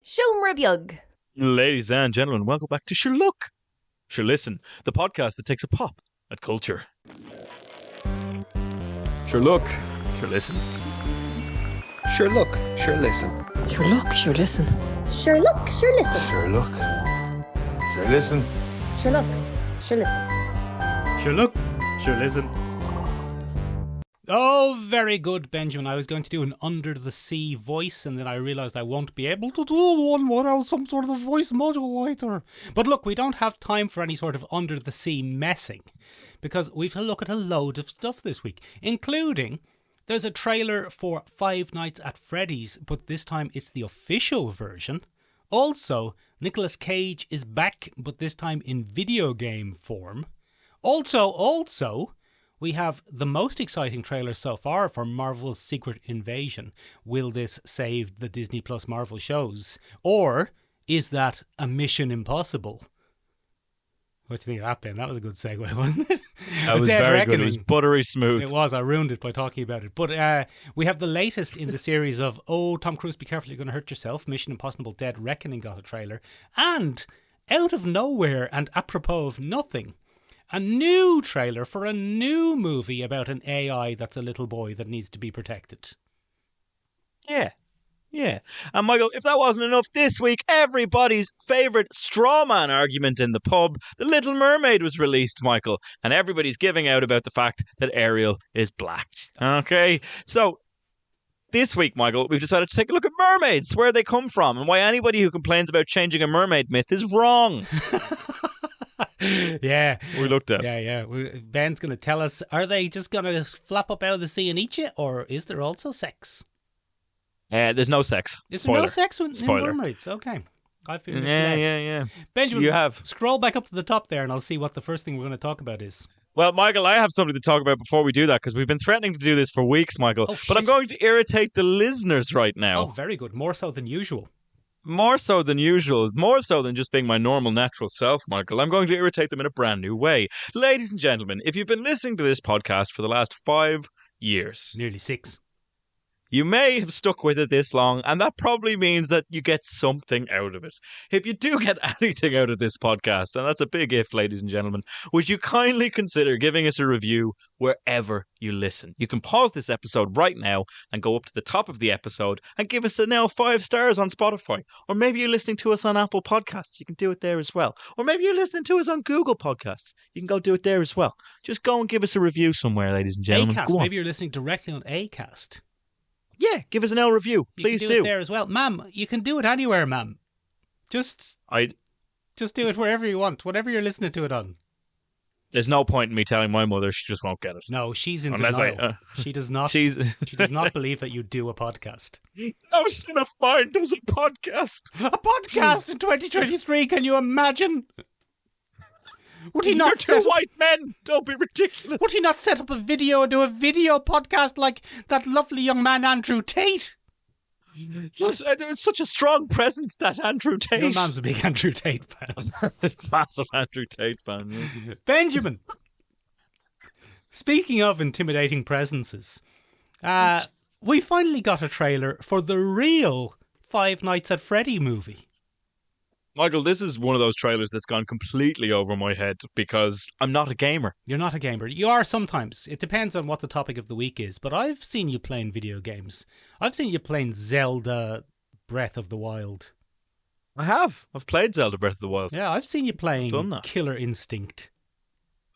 Shomrabyug. Ladies and gentlemen, welcome back to Sure Look, Sure Listen, the podcast that takes a pop at culture. Sure Look, Sure Listen. Sure look, sure listen. Sure look, sure listen. Sure look, sure listen. Sure look, sure listen. Sure look, sure listen. Sure look, sure listen. Oh, very good, Benjamin. I was going to do an under-the-sea voice, and then I realised I won't be able to do one without some sort of voice modulator. But look, we don't have time for any sort of under-the-sea messing, because we've to look at a load of stuff this week, including there's a trailer for Five Nights at Freddy's, but this time it's the official version. Also, Nicolas Cage is back, but this time in video game form. Also, we have the most exciting trailer so far for Marvel's Secret Invasion. Will this save the Disney Plus Marvel shows? Or is that a Mission Impossible? What do you think of that, Ben? That was a good segue, wasn't it? That was very good. It was buttery smooth. It was. I ruined it by talking about it. But we have the latest in the series of, Tom Cruise, be careful, you're going to hurt yourself. Mission Impossible Dead Reckoning got a trailer. And out of nowhere and apropos of nothing, a new trailer for a new movie about an AI that's a little boy that needs to be protected. Yeah. And Michael, if that wasn't enough, this week, everybody's favourite straw man argument in the pub, The Little Mermaid, was released, Michael. And everybody's giving out about the fact that Ariel is black. Okay? So, this week, Michael, we've decided to take a look at mermaids, where they come from, and why anybody who complains about changing a mermaid myth is wrong. Yeah. That's what we looked at. Yeah. Ben's going to tell us, are they just going to flap up out of the sea and eat you, or is there also sex? There's no sex. Is Spoiler. there no sex in Spoiler. mermaids? Okay. I've been misled. Yeah. Benjamin, You have. Scroll back up to the top there and I'll see what the first thing we're going to talk about is. Well, Michael, I have something to talk about before we do that, because we've been threatening to do this for weeks, Michael. Oh, but I'm shit. going to irritate the listeners right now. Oh, very good. More so than usual. More so than usual. More so than just being my normal, natural self, Michael. I'm going to irritate them in a brand new way. Ladies and gentlemen, if you've been listening to this podcast for the last 5 years, Nearly 6. you may have stuck with it this long, and that probably means that you get something out of it. If you do get anything out of this podcast, and that's a big if, ladies and gentlemen, would you kindly consider giving us a review wherever you listen? You can pause this episode right now and go up to the top of the episode and give us a now 5 stars on Spotify. Or maybe you're listening to us on Apple Podcasts. You can do it there as well. Or maybe you're listening to us on Google Podcasts. You can go do it there as well. Just go and give us a review somewhere, ladies and gentlemen. Acast. Go on. Maybe you're listening directly on Acast. Yeah, give us an L review. Please You can do it there as well. Ma'am, you can do it anywhere, ma'am. Just do it wherever you want, whatever you're listening to it on. There's no point in me telling my mother; she just won't get it. No, she's in Unless denial. She does not. She's She does not believe that you do a podcast. no son of mine does a podcast. A podcast in 2023? Can you imagine? Would he You're not two white men. Don't be ridiculous. Would he not set up a video and do a video podcast like that lovely young man Andrew Tate? It's such a strong presence, that Andrew Tate. Your mum's a big Andrew Tate fan. Massive Andrew Tate fan. Yeah. Benjamin, speaking of intimidating presences, we finally got a trailer for the real Five Nights at Freddy movie. Michael, this is one of those trailers that's gone completely over my head because I'm not a gamer. You're not a gamer. You are sometimes. It depends on what the topic of the week is. But I've seen you playing video games. I've seen you playing Zelda Breath of the Wild. I have. I've played Zelda Breath of the Wild. Yeah, I've seen you playing Done that. Killer Instinct.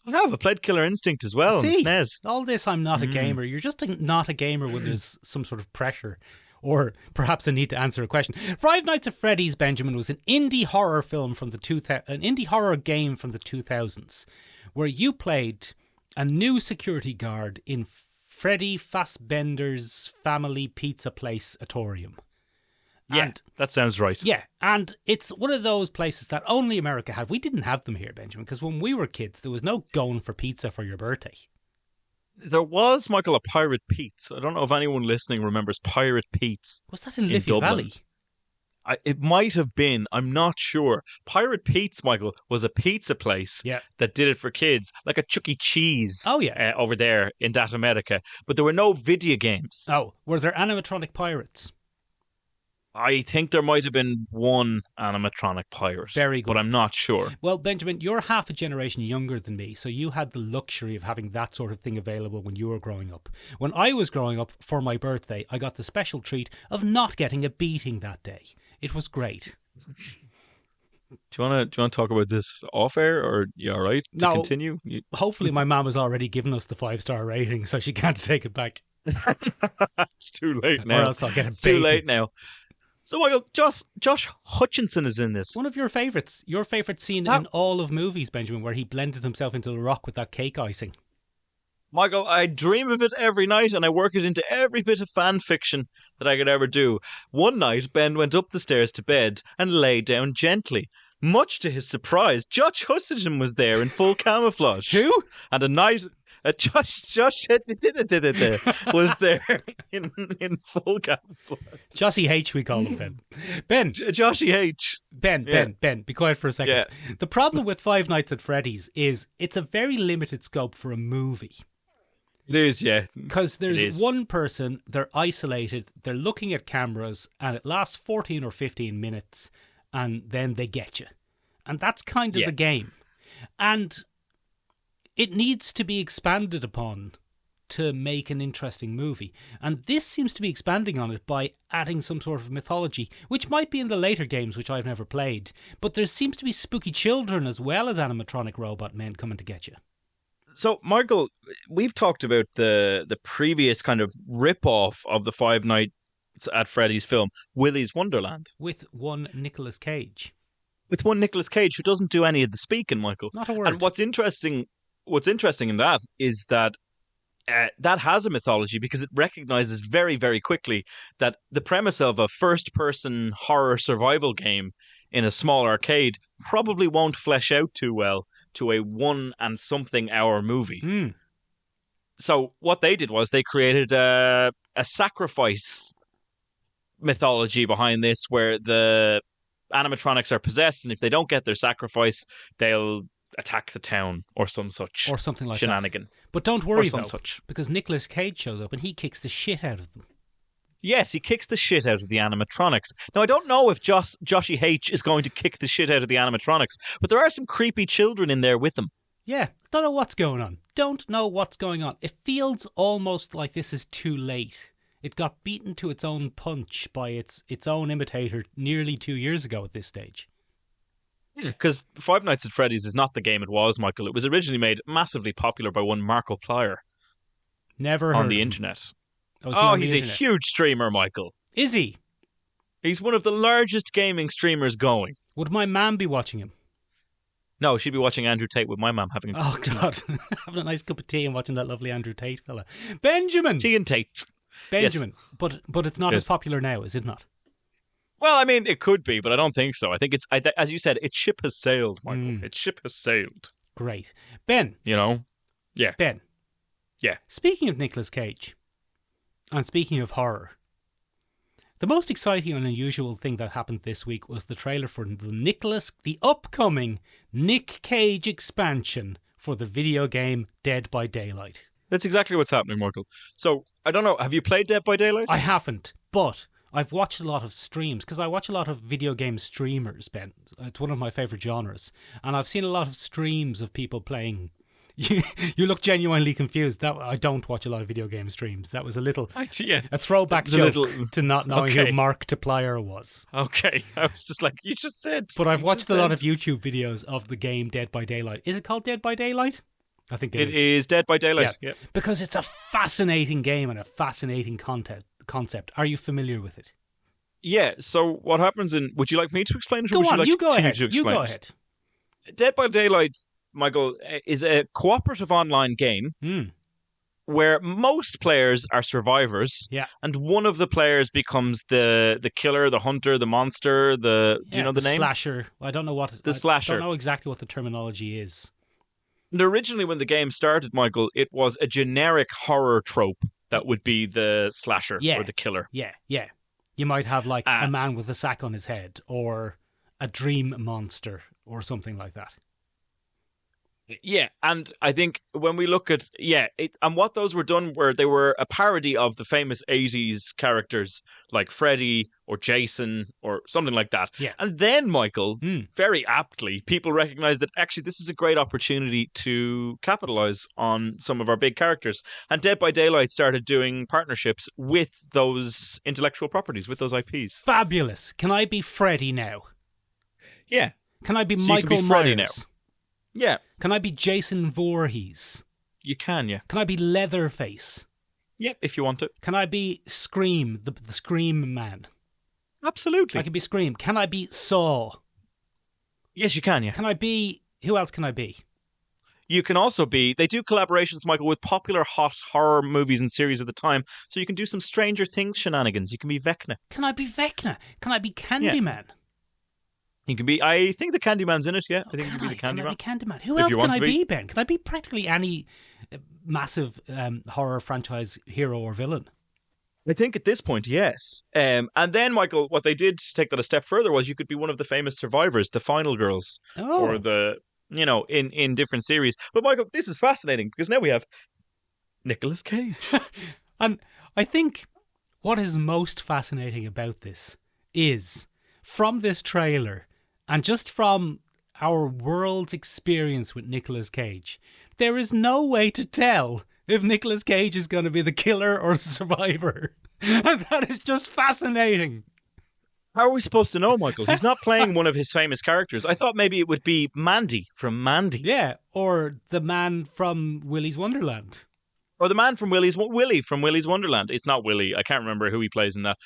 I have. I played Killer Instinct as well on See, SNES. all this, I'm not a gamer. You're just not a gamer when there's some sort of pressure. Or perhaps a need to answer a question. Five Nights at Freddy's, Benjamin, was an indie horror film from an indie horror game from the 2000s, where you played a new security guard in Freddy Fazbender's Family Pizza Place Atorium. Yeah, And that sounds right. yeah, and it's one of those places that only America had. We didn't have them here, Benjamin, because when we were kids, there was no going for pizza for your birthday. There was, Michael, a Pirate Pete's. I don't know if anyone listening remembers Pirate Pete's. Was that in In Liffey Dublin. Valley? It might have been. I'm not sure. Pirate Pete's, Michael, was a pizza place Yeah. that did it for kids, like a Chuck E. Cheese Oh, yeah. over there in that America. But there were no video games. Oh, were there animatronic pirates? I think there might have been one animatronic pirate. Very good. But I'm not sure. Well, Benjamin, you're half a generation younger than me, so you had the luxury of having that sort of thing available when you were growing up. When I was growing up, for my birthday, I got the special treat of not getting a beating that day. It was great. Do you want to talk about this off air, or you all right to No. continue? Hopefully my mum has already given us the 5-star rating, so she can't take it back. It's too late now. Or else I'll get a It's too beating. late now. So, Michael, Josh Hutcherson is in this. One of your favourites. Your favourite scene in all of movies, Benjamin, where he blended himself into the rock with that cake icing. Michael, I dream of it every night, and I work it into every bit of fan fiction that I could ever do. One night, Ben went up the stairs to bed and lay down gently. Much to his surprise, Josh Hutcherson was there in full camouflage. Who? And a night... Josh was there in full camouflage. Jossie H, we call him, Ben. Ben. Joshy H. Ben, be quiet for a second. Yeah. The problem with Five Nights at Freddy's is it's a very limited scope for a movie. It is, yeah. Because It there's is. one person, they're isolated, they're looking at cameras, and it lasts 14 or 15 minutes, and then they get you. And that's kind of Yeah. the game. And it needs to be expanded upon to make an interesting movie. And this seems to be expanding on it by adding some sort of mythology, which might be in the later games, which I've never played. But there seems to be spooky children as well as animatronic robot men coming to get you. So, Michael, we've talked about the previous kind of rip-off of the Five Nights at Freddy's film, Willy's Wonderland, With one Nicolas Cage. with one Nicolas Cage who doesn't do any of the speaking, Michael. Not a word. And what's interesting in that is that that has a mythology because it recognizes very, very quickly that the premise of a first-person horror survival game in a small arcade probably won't flesh out too well to a 1-and-something-hour movie. Mm. So what they did was they created a sacrifice mythology behind this where the animatronics are possessed, and if they don't get their sacrifice, they'll attack the town or some such Or something like shenanigan. that. But don't worry, some though, such. because Nicolas Cage shows up and he kicks the shit out of them. Yes, he kicks the shit out of the animatronics. Now, I don't know if Joshy H is going to kick the shit out of the animatronics, but there are some creepy children in there with him. Yeah, don't know what's going on. Don't know what's going on. It feels almost like this is too late. It got beaten to its own punch by its own imitator nearly 2 years ago at this stage. Because Five Nights at Freddy's is not the game it was, Michael. It was originally made massively popular by one Markiplier Never heard on of the him. internet. Oh, is he on the he's a internet? huge streamer, Michael. Is he? He's one of the largest gaming streamers going. Would my man be watching him? No, she'd be watching Andrew Tate with my mum having Oh, God. Having a nice cup of tea and watching that lovely Andrew Tate fella. Benjamin! tea and Tate. Benjamin. But it's not Yes. as popular now, is it not? Well, I mean, it could be, but I don't think so. I think as you said, its ship has sailed, Michael. Mm. Its ship has sailed. Great. Ben. You know? Yeah. Ben. Yeah. Speaking of Nicolas Cage, and speaking of horror, the most exciting and unusual thing that happened this week was the trailer for the upcoming Nick Cage expansion for the video game Dead by Daylight. That's exactly what's happening, Michael. So, I don't know, have you played Dead by Daylight? I haven't, but I've watched a lot of streams, because I watch a lot of video game streamers, Ben. It's one of my favourite genres. And I've seen a lot of streams of people playing. You look genuinely confused. That I don't watch a lot of video game streams. That was a throwback It's a joke little- to not knowing Okay. who Mark Teplier was. Okay. I was just like, you just said. But I've You watched just a lot said. of YouTube videos of the game Dead by Daylight. Is it called Dead by Daylight? I think It is Dead by Daylight. Yeah. Because it's a fascinating game and a fascinating concept. Are you familiar with it? Yeah, so what happens would you like me to explain it? Or Go would on, you like you go to ahead. explain You go it? ahead. Dead by Daylight, Michael, is a cooperative online game Hmm. where most players are survivors, Yeah. and one of the players becomes the killer, the hunter, the monster. Do you know the name? Slasher. I don't know what The slasher. I don't know exactly what the terminology is. And originally, when the game started, Michael, it was a generic horror trope that would be the slasher Yeah. or the killer. Yeah, yeah. You might have like Ah. a man with a sack on his head, or a dream monster, or something like that. Yeah, and I think when we look at and what those were done were they were a parody of the famous 80s characters like Freddy or Jason or something like that. Yeah. And then, Michael, Mm. very aptly, people recognized that actually this is a great opportunity to capitalize on some of our big characters. And Dead by Daylight started doing partnerships with those intellectual properties, with those IPs. Fabulous. Can I be Freddy now? Yeah. Can I be So you can be Michael Freddy Myers? Yeah, Can I be Jason Voorhees? you can, yeah. Can I be Leatherface? Yeah, if you want to. Can I be Scream, the Scream man? Absolutely. I can be Scream. Can I be Saw? Yes, you can, yeah. Can I be... Who else can I be? You can also be, they do collaborations, Michael, with popular hot horror movies and series of the time, so you can do some Stranger Things shenanigans. You can be Vecna. Can I be Vecna? Can I be Candyman? You can be, I think the Candyman's in it, yeah. I think you can be the Can I Candyman. be Candyman? Who If else you can want I to be, be. Ben? Can I be practically any massive horror franchise hero or villain? I think at this point, yes. And then, Michael, what they did to take that a step further was you could be one of the famous survivors, the Final Girls, Oh. or the, in different series. But, Michael, this is fascinating because now we have Nicolas Cage. And I think what is most fascinating about this is from this trailer and just from our world's experience with Nicolas Cage, there is no way to tell if Nicolas Cage is going to be the killer or the survivor. And that is just fascinating. How are we supposed to know, Michael? He's not playing one of his famous characters. I thought maybe it would be Mandy from Mandy. Yeah, or the man from Willy's Wonderland. Or the man from Willy from Willy's Wonderland. It's not Willy. I can't remember who he plays in that.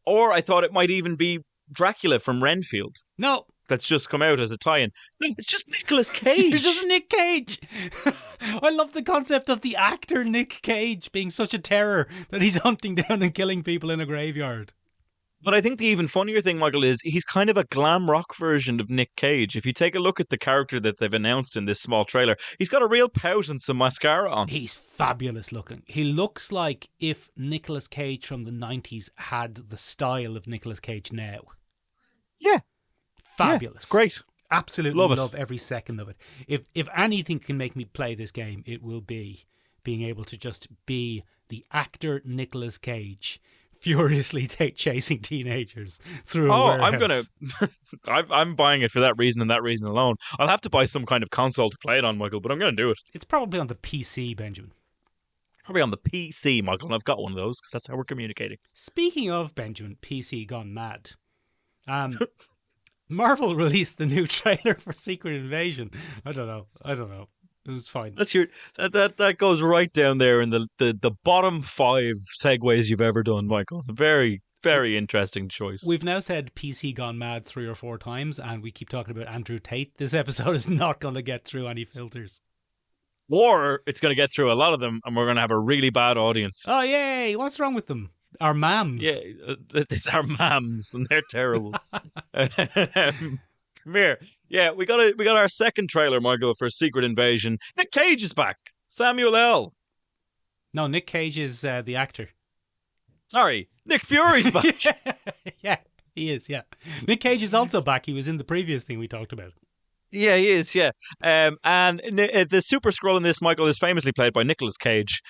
Or I thought it might even be Dracula from Renfield. No, That's just come out as a tie-in. No, it's just Nicolas Cage. it's just Nick Cage. I love the concept of the actor Nick Cage being such a terror that he's hunting down and killing people in a graveyard. But I think the even funnier thing, Michael, is he's kind of a glam rock version of Nick Cage. If you take a look at the character that they've announced in this small trailer, he's got a real pout and some mascara on. He's fabulous looking. He looks like if Nicolas Cage from the 90s had the style of Nicolas Cage now. Yeah. Fabulous. Yeah, great. Absolutely Love it. love every second of it. If anything can make me play this game, it will be being able to just be the actor Nicolas Cage furiously chasing teenagers through a warehouse. I'm buying it for that reason and that reason alone. I'll have to buy some kind of console to play it on, Michael, but I'm going to do it. It's probably on the PC, Benjamin. Probably on the PC, Michael, and I've got one of those because that's how we're communicating. Speaking of Benjamin, PC gone mad. Marvel released the new trailer for Secret Invasion. I don't know. It was fine. Let's hear that goes right down there in the bottom 5 segues you've ever done, Michael. Very, very interesting choice. We've now said PC gone mad 3 or 4 times, and we keep talking about Andrew Tate. This episode is not going to get through any filters. Or it's going to get through a lot of them, and we're going to have a really bad audience. Oh, yay! What's wrong with them? Our mams. Yeah, it's our mams, and they're terrible. Come here. Yeah, we got our second trailer, Michael, for Secret Invasion. Nick Cage is back. Samuel L. No, Nick Cage is the actor. Sorry, Nick Fury's back. Yeah, he is, yeah. Nick Cage is also back. He was in the previous thing we talked about. Yeah, he is, yeah. And the Super Skrull in this, Michael, is famously played by Nicolas Cage,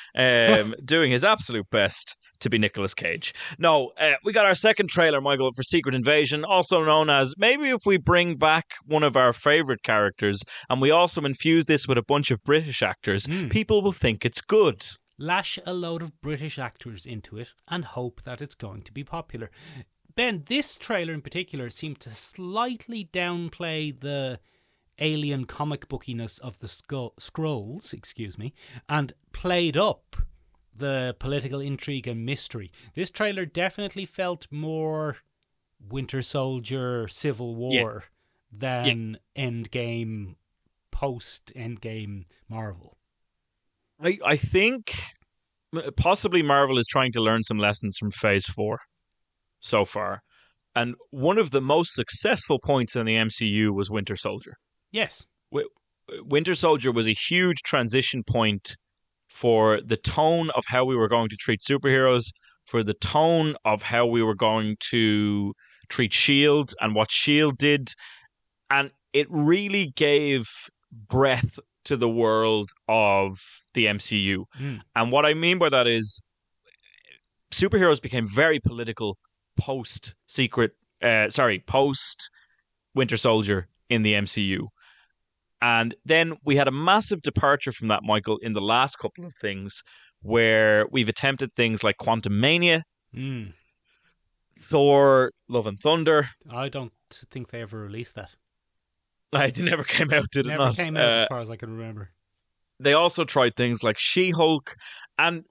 doing his absolute best to be Nicolas Cage. No, we got our second trailer, Michael, for Secret Invasion, also known as maybe if we bring back one of our favourite characters and we also infuse this with a bunch of British actors, people will think it's good. Lash a load of British actors into it and hope that it's going to be popular. Ben, this trailer in particular seemed to slightly downplay the alien comic bookiness of the Skrulls, and played up the political intrigue and mystery. This trailer definitely felt more Winter Soldier, Civil War than Endgame, post-Endgame Marvel. I think possibly Marvel is trying to learn some lessons from Phase 4 so far. And one of the most successful points in the MCU was Winter Soldier. Yes. Winter Soldier was a huge transition point for the tone of how we were going to treat superheroes, for the tone of how we were going to treat S.H.I.E.L.D. and what S.H.I.E.L.D. did. And it really gave breath to the world of the MCU. And what I mean by that is superheroes became very political post Winter Soldier in the MCU. And then we had a massive departure from that, Michael, in the last couple of things, where we've attempted things like Quantum Mania, Thor, Love and Thunder. I don't think they ever released that. It never came out, did it Never not? came out as far as I can remember. They also tried things like She-Hulk. And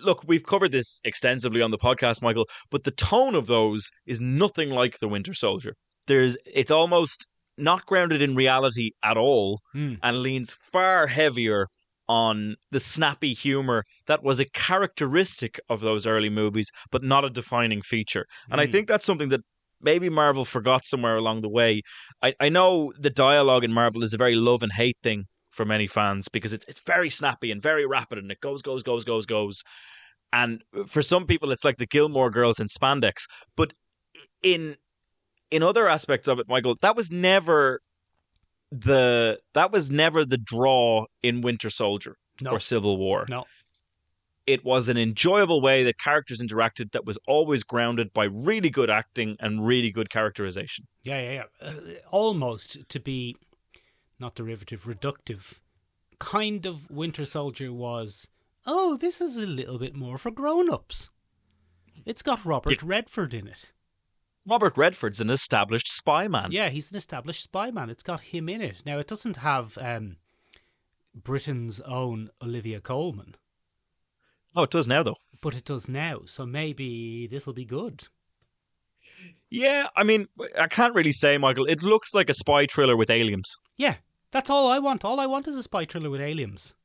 look, we've covered this extensively on the podcast, Michael, but the tone of those is nothing like the Winter Soldier. It's almost not grounded in reality at all and leans far heavier on the snappy humor that was a characteristic of those early movies, but not a defining feature. And I think that's something that maybe Marvel forgot somewhere along the way. I know the dialogue in Marvel is a very love and hate thing for many fans because it's very snappy and very rapid and it goes. And for some people, it's like the Gilmore Girls in spandex. But in other aspects of it, Michael, that was never the draw in Winter Soldier or Civil War. No. It was an enjoyable way that characters interacted that was always grounded by really good acting and really good characterization. Yeah. Almost to be, not derivative, reductive. Kind of Winter Soldier was, this is a little bit more for grown-ups. It's got Robert Redford in it. Robert Redford's an established spy man. Yeah, he's an established spy man. It's got him in it. Now, it doesn't have Britain's own Olivia Colman. Oh, it does now, though. But it does now, so maybe this will be good. Yeah, I mean, I can't really say, Michael. It looks like a spy thriller with aliens. Yeah, that's all I want. All I want is a spy thriller with aliens.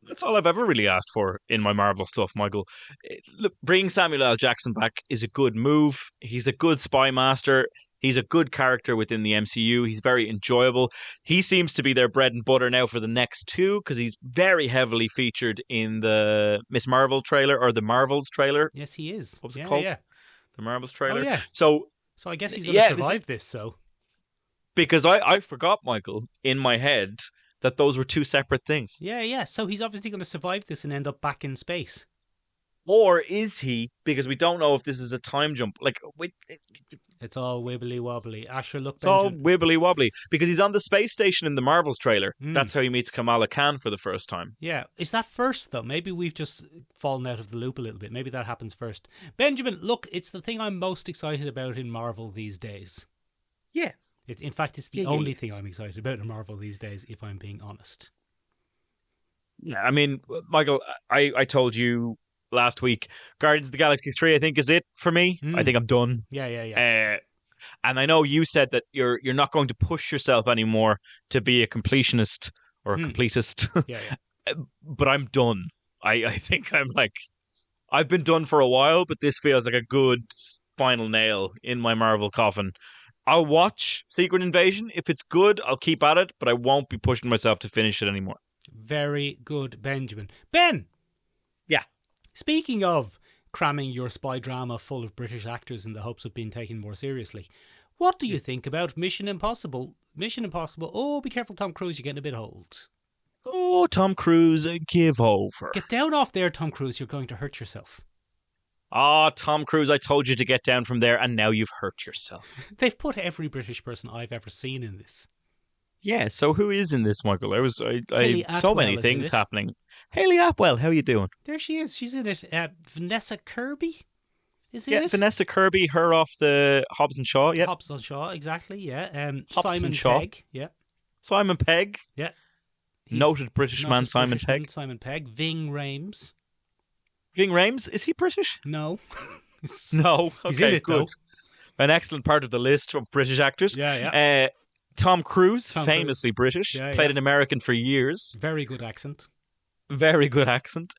That's all I've ever really asked for in my Marvel stuff, Michael. Look, bringing Samuel L. Jackson back is a good move. He's a good spy master. He's a good character within the MCU. He's very enjoyable. He seems to be their bread and butter now for the next two because he's very heavily featured in the Miss Marvel trailer or the Marvels trailer. Yes, he is. What was it called? Yeah. The Marvels trailer. Oh, yeah. So I guess he's going to survive this, so. Because I forgot, Michael, in my head that those were two separate things. Yeah. So he's obviously going to survive this and end up back in space. Or is he? Because we don't know if this is a time jump. It's all wibbly wobbly. Asher, look, it's all wibbly wobbly because he's on the space station in the Marvels trailer. That's how he meets Kamala Khan for the first time. Yeah, is that first though? Maybe we've just fallen out of the loop a little bit. Maybe that happens first. Benjamin, look, it's the thing I'm most excited about in Marvel these days. Yeah, in fact, it's the only thing I'm excited about in Marvel these days, if I'm being honest. Yeah, I mean, Michael, I told you last week, Guardians of the Galaxy 3, I think, is it for me. I think I'm done. Yeah. And I know you said that you're not going to push yourself anymore to be a completionist or a completist. Yeah. But I'm done. I think I've been done for a while, but this feels like a good final nail in my Marvel coffin. I'll watch Secret Invasion. If it's good, I'll keep at it, but I won't be pushing myself to finish it anymore. Very good, Benjamin. Ben! Yeah. Speaking of cramming your spy drama full of British actors in the hopes of being taken more seriously, what do you think about Mission Impossible? Mission Impossible. Oh, be careful, Tom Cruise, you're getting a bit old. Oh, Tom Cruise, give over. Get down off there, Tom Cruise, you're going to hurt yourself. Tom Cruise, I told you to get down from there, and now you've hurt yourself. They've put every British person I've ever seen in this. Yeah, so who is in this, Michael? So many things happening. Hayley Atwell, how are you doing? There she is. She's in it. Vanessa Kirby is in it. Yeah, Vanessa Kirby, her off the Hobbs and Shaw. Yeah, Hobbs and Shaw, exactly. Yeah. Simon Pegg. Yeah. Simon Pegg. Yeah. Noted British man, Simon Pegg. Simon Pegg. Ving Rhames. Ving Rhames, is he British? No. No. Okay, He's in it, good. Though. An excellent part of the list of British actors. Yeah. Tom Cruise, famously British, played an American for years. Very good accent. Very good accent.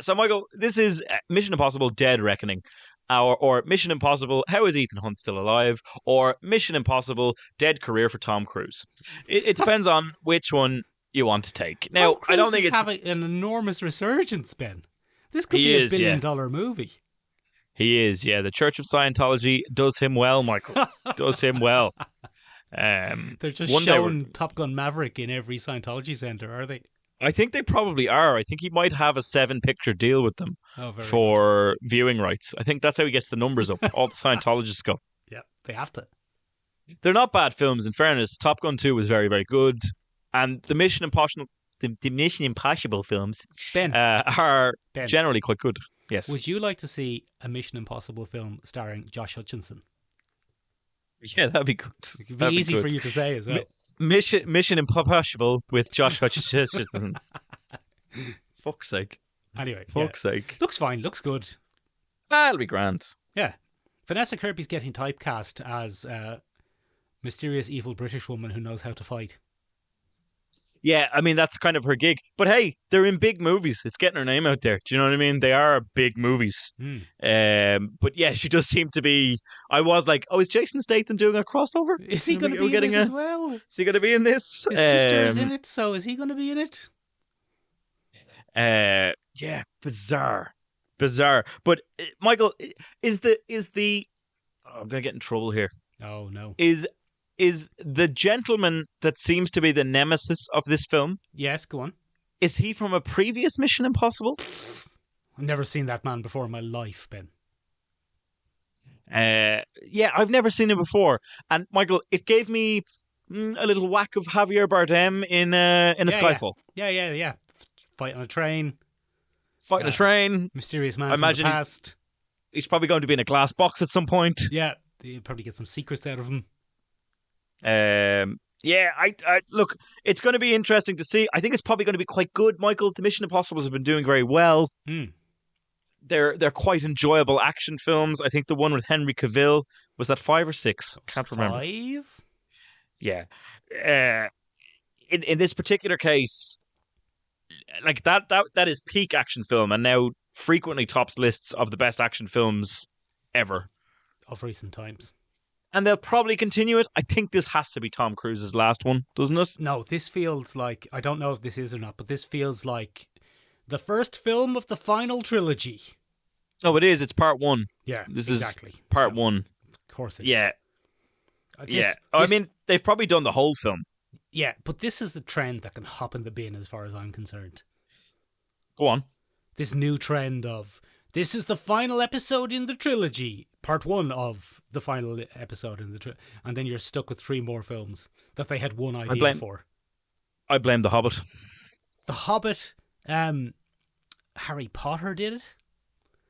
So Michael, this is Mission Impossible Dead Reckoning. Or Mission Impossible, How is Ethan Hunt Still Alive? Or Mission Impossible Dead Career for Tom Cruise. It depends on which one you want to take. Now, Tom Cruise I don't think is it's having an enormous resurgence, Ben. This could be a billion-dollar movie. He is, yeah. The Church of Scientology does him well, Michael. Does him well. They're just showing Top Gun Maverick in every Scientology center, are they? I think they probably are. I think he might have a 7-picture deal with them Oh, very for viewing rights. I think that's how he gets the numbers up. All the Scientologists go. good. Yeah, they have to. They're not bad films, in fairness. Top Gun 2 was very, very good. And the Mission Impossible films Ben, are Ben. generally quite good. Yes. Would you like to see a Mission Impossible film starring Josh Hutcherson? Yeah, that'd be good. It'd be That'd easy good. for you to say as well. Mission Impossible with Josh Hutcherson. Fuck's sake. Anyway, Fuck's sake. looks fine, looks good. That'll be grand. Yeah. Vanessa Kirby's getting typecast as a mysterious evil British woman who knows how to fight. Yeah, I mean, that's kind of her gig. But hey, they're in big movies. It's getting her name out there. Do you know what I mean? They are big movies. But yeah, she does seem to be... I was like, oh, is Jason Statham doing a crossover? Is he going to be in it as well? Is he going to be in this? His sister is in it, so is he going to be in it? Yeah, bizarre. But Michael, is the... Oh, I'm going to get in trouble here. Oh, no. Is the gentleman that seems to be the nemesis of this film, Yes, go on. is he from a previous Mission Impossible? I've never seen that man before in my life, Ben. Yeah, I've never seen him before. And Michael, it gave me a little whack of Javier Bardem in a Skyfall. Yeah. Fight on a train. Fighting a train. Mysterious man I from imagine the past. He's probably going to be in a glass box at some point. Yeah, you probably get some secrets out of him. Yeah, I look, it's going to be interesting to see. I think it's probably going to be quite good, Michael. The Mission Impossibles have been doing very well. They're quite enjoyable action films. I think the one with Henry Cavill, was that 5 or 6? Can't remember. 5? Yeah. In this particular case, like that is peak action film, and now frequently tops lists of the best action films ever Of recent times. And they'll probably continue it. I think this has to be Tom Cruise's last one, doesn't it? No, this feels like, I don't know if this is or not, but this feels like the first film of the final trilogy. No, it is. It's part 1. Yeah, This exactly. is part 1. Of course it Yeah. is. Yeah. I mean, they've probably done the whole film. Yeah, but this is the trend that can hop in the bin as far as I'm concerned. Go on. This new trend of, this is the final episode in the trilogy. Part 1 of the final episode in the trilogy. And then you're stuck with 3 more films that they had one idea for. I blame The Hobbit. The Hobbit, Harry Potter did it.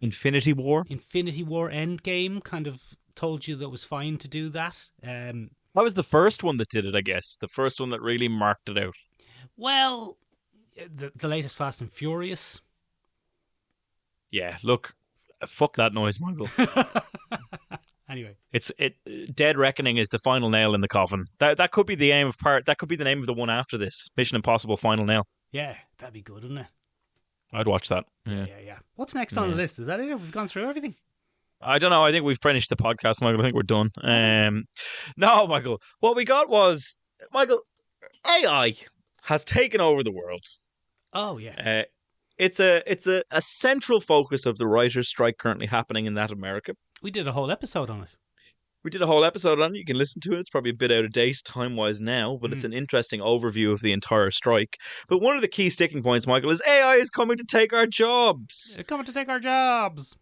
Infinity War. Infinity War Endgame kind of told you that it was fine to do that. That was the first one that did it, I guess. The first one that really marked it out. Well, the latest Fast and Furious. Yeah, look, fuck that noise, Michael. Anyway, Dead Reckoning is the final nail in the coffin. That could be the aim of part. That could be the name of the one after this. Mission Impossible Final Nail. yeah, that'd be good, wouldn't it? I'd watch that. Yeah. What's next on the list? Is that it? We've gone through everything. I don't know. I think we've finished the podcast, Michael. I think we're done. No, Michael. What we got was, Michael, AI has taken over the world. Oh yeah. It's a central focus of the writers' strike currently happening in that America. We did a whole episode on it. We did a whole episode on it. You can listen to it. It's probably a bit out of date time-wise now, but it's an interesting overview of the entire strike. But one of the key sticking points, Michael, is AI is coming to take our jobs. They're coming to take our jobs.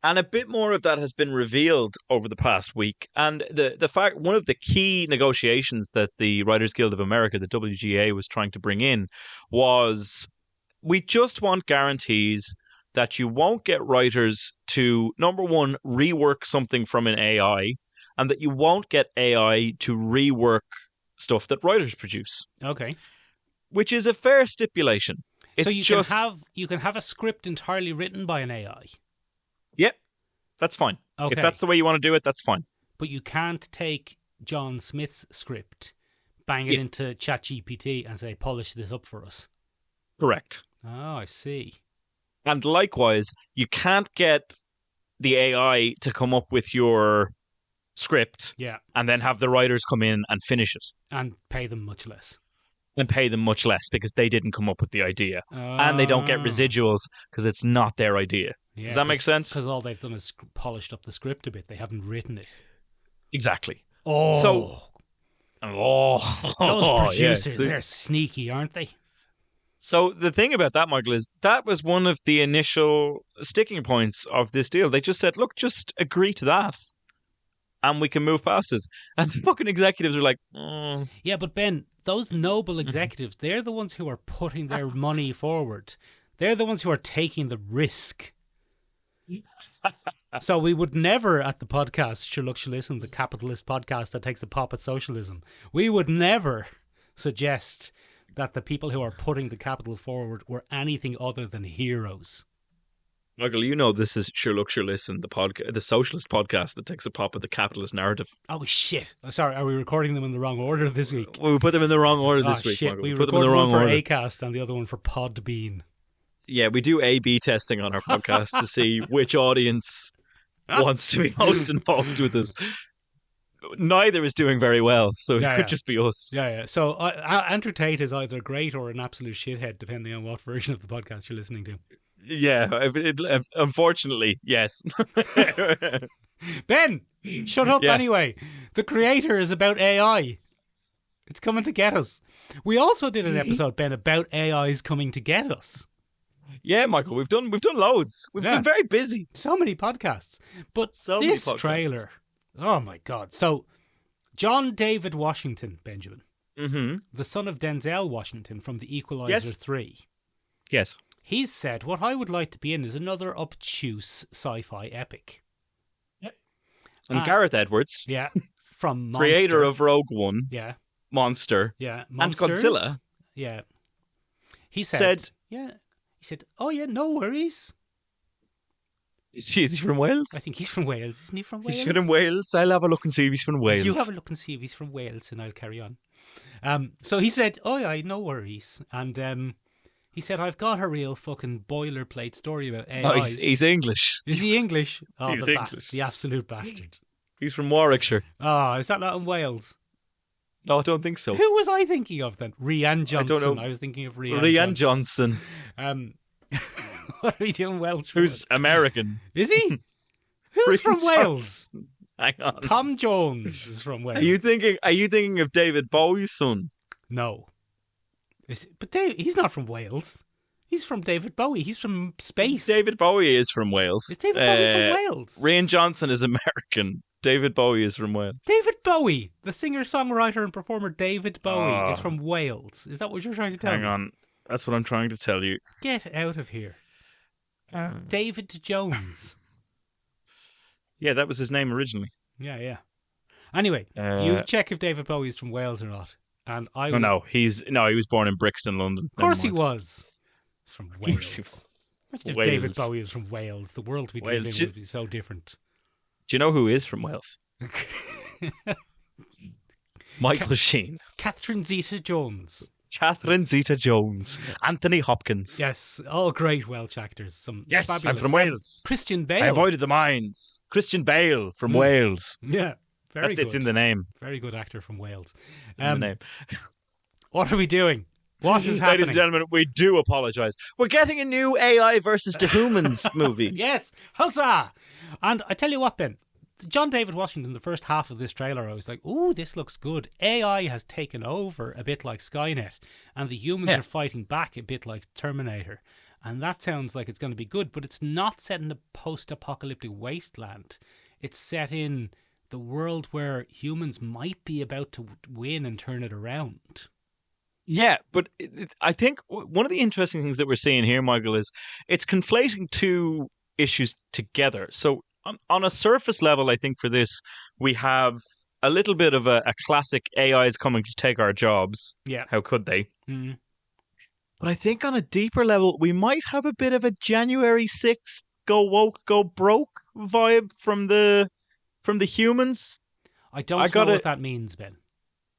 And a bit more of that has been revealed over the past week. And the fact, one of the key negotiations that the Writers Guild of America, the WGA, was trying to bring in was, we just want guarantees that you won't get writers to, number one, rework something from an AI, and that you won't get AI to rework stuff that writers produce. Okay. Which is a fair stipulation. It's so you can have a script entirely written by an AI. Yep, that's fine. Okay. If that's the way you want to do it, that's fine. But you can't take John Smith's script, bang it into ChatGPT and say, polish this up for us. Correct. Oh, I see. And likewise, you can't get the AI to come up with your script and then have the writers come in and finish it. And pay them much less. And pay them much less because they didn't come up with the idea. And they don't get residuals because it's not their idea. Does that make sense? Because all they've done is polished up the script a bit. They haven't written it. Exactly. Those producers, they're sneaky, aren't they? So the thing about that, Michael, is that was one of the initial sticking points of this deal. They just said, look, just agree to that and we can move past it. And the fucking executives are like, oh. Yeah, but Ben, those noble executives, they're the ones who are putting their money forward. They're the ones who are taking the risk. So we would never, at the podcast, Sure Look, Sure Listen, the capitalist podcast that takes a pop at socialism, we would never suggest that the people who are putting the capital forward were anything other than heroes. Michael, you know this is Sure Look, Sure Listen, the socialist podcast that takes a pop at the capitalist narrative. Oh, shit. Sorry, are we recording them in the wrong order this week? We put them in the wrong order this week, shit. Michael. We put them in recorded the wrong one for order. Acast and the other one for Podbean. Yeah, we do A/B testing on our podcast to see which audience wants to be most involved with us. Neither is doing very well, so it could just be us. Yeah. So Andrew Tate is either great or an absolute shithead, depending on what version of the podcast you're listening to. Yeah, unfortunately, yes. Ben, shut up anyway. The Creator is about AI. It's coming to get us. We also did an episode, Ben, about AIs coming to get us. Yeah, Michael, we've done loads. We've been very busy. So many podcasts. But this trailer, oh my God. So, John David Washington, Benjamin, the son of Denzel Washington from The Equalizer 3. Yes. He's said, what I would like to be in is another obtuse sci-fi epic. Yep. And Gareth Edwards. Yeah. From Monster. Creator of Rogue One. Yeah. Monster. Yeah. And Godzilla. Yeah. He said, oh yeah, no worries. Is he from Wales? I think he's from Wales. Isn't he from Wales? He's from Wales. I'll have a look and see if he's from Wales. You have a look and see if he's from Wales and I'll carry on. So he said, oh yeah, no worries. And he said, I've got a real fucking boilerplate story about AIs. Oh, he's English. Is he English? Oh, he's English. The absolute bastard. He's from Warwickshire. Oh, is that not in Wales? No, I don't think so. Who was I thinking of then? Rianne Johnson. I don't know. I was thinking of Rianne Johnson. What are we doing Welsh for? Who's American? Is he? Who's from Wales? Hang on. Tom Jones is from Wales. Are you thinking of David Bowie's son? No. He's not from Wales. He's from David Bowie. He's from space. David Bowie is from Wales. Is David Bowie from Wales? Rian Johnson is American. David Bowie is from Wales. David Bowie, the singer, songwriter, and performer David Bowie is from Wales. Is that what you're trying to tell me? Hang on. That's what I'm trying to tell you. Get out of here. David Jones. Yeah, that was his name originally. Yeah. Anyway, you check if David Bowie is from Wales or not. And I he was born in Brixton, London. Of course he was. He's from Wales. Imagine if Wales. David Bowie was from Wales. The world we'd live in would be so different. Do you know who is from Wales? Michael Sheen. Catherine Zeta-Jones. Anthony Hopkins. Yes, all great Welsh actors. Yes, fabulous. I'm from Wales. Christian Bale. I avoided the mines. Christian Bale from Wales. Yeah, very good. It's in the name. Very good actor from Wales. In the name. What are we doing? What is happening? Ladies and gentlemen, we do apologise. We're getting a new AI versus the humans movie. Yes, huzzah! And I tell you what, Ben, John David Washington, the first half of this trailer, I was like, ooh, this looks good. AI has taken over a bit like Skynet, and the humans are fighting back a bit like Terminator. And that sounds like it's going to be good, but it's not set in a post-apocalyptic wasteland. It's set in the world where humans might be about to win and turn it around. Yeah, but I think one of the interesting things that we're seeing here, Michael, is it's conflating two issues together. So on a surface level, I think for this, we have a little bit of a classic AI is coming to take our jobs. Yeah. How could they? Mm. But I think on a deeper level, we might have a bit of a January 6th go woke, go broke vibe from the humans. I don't know what that means, Ben.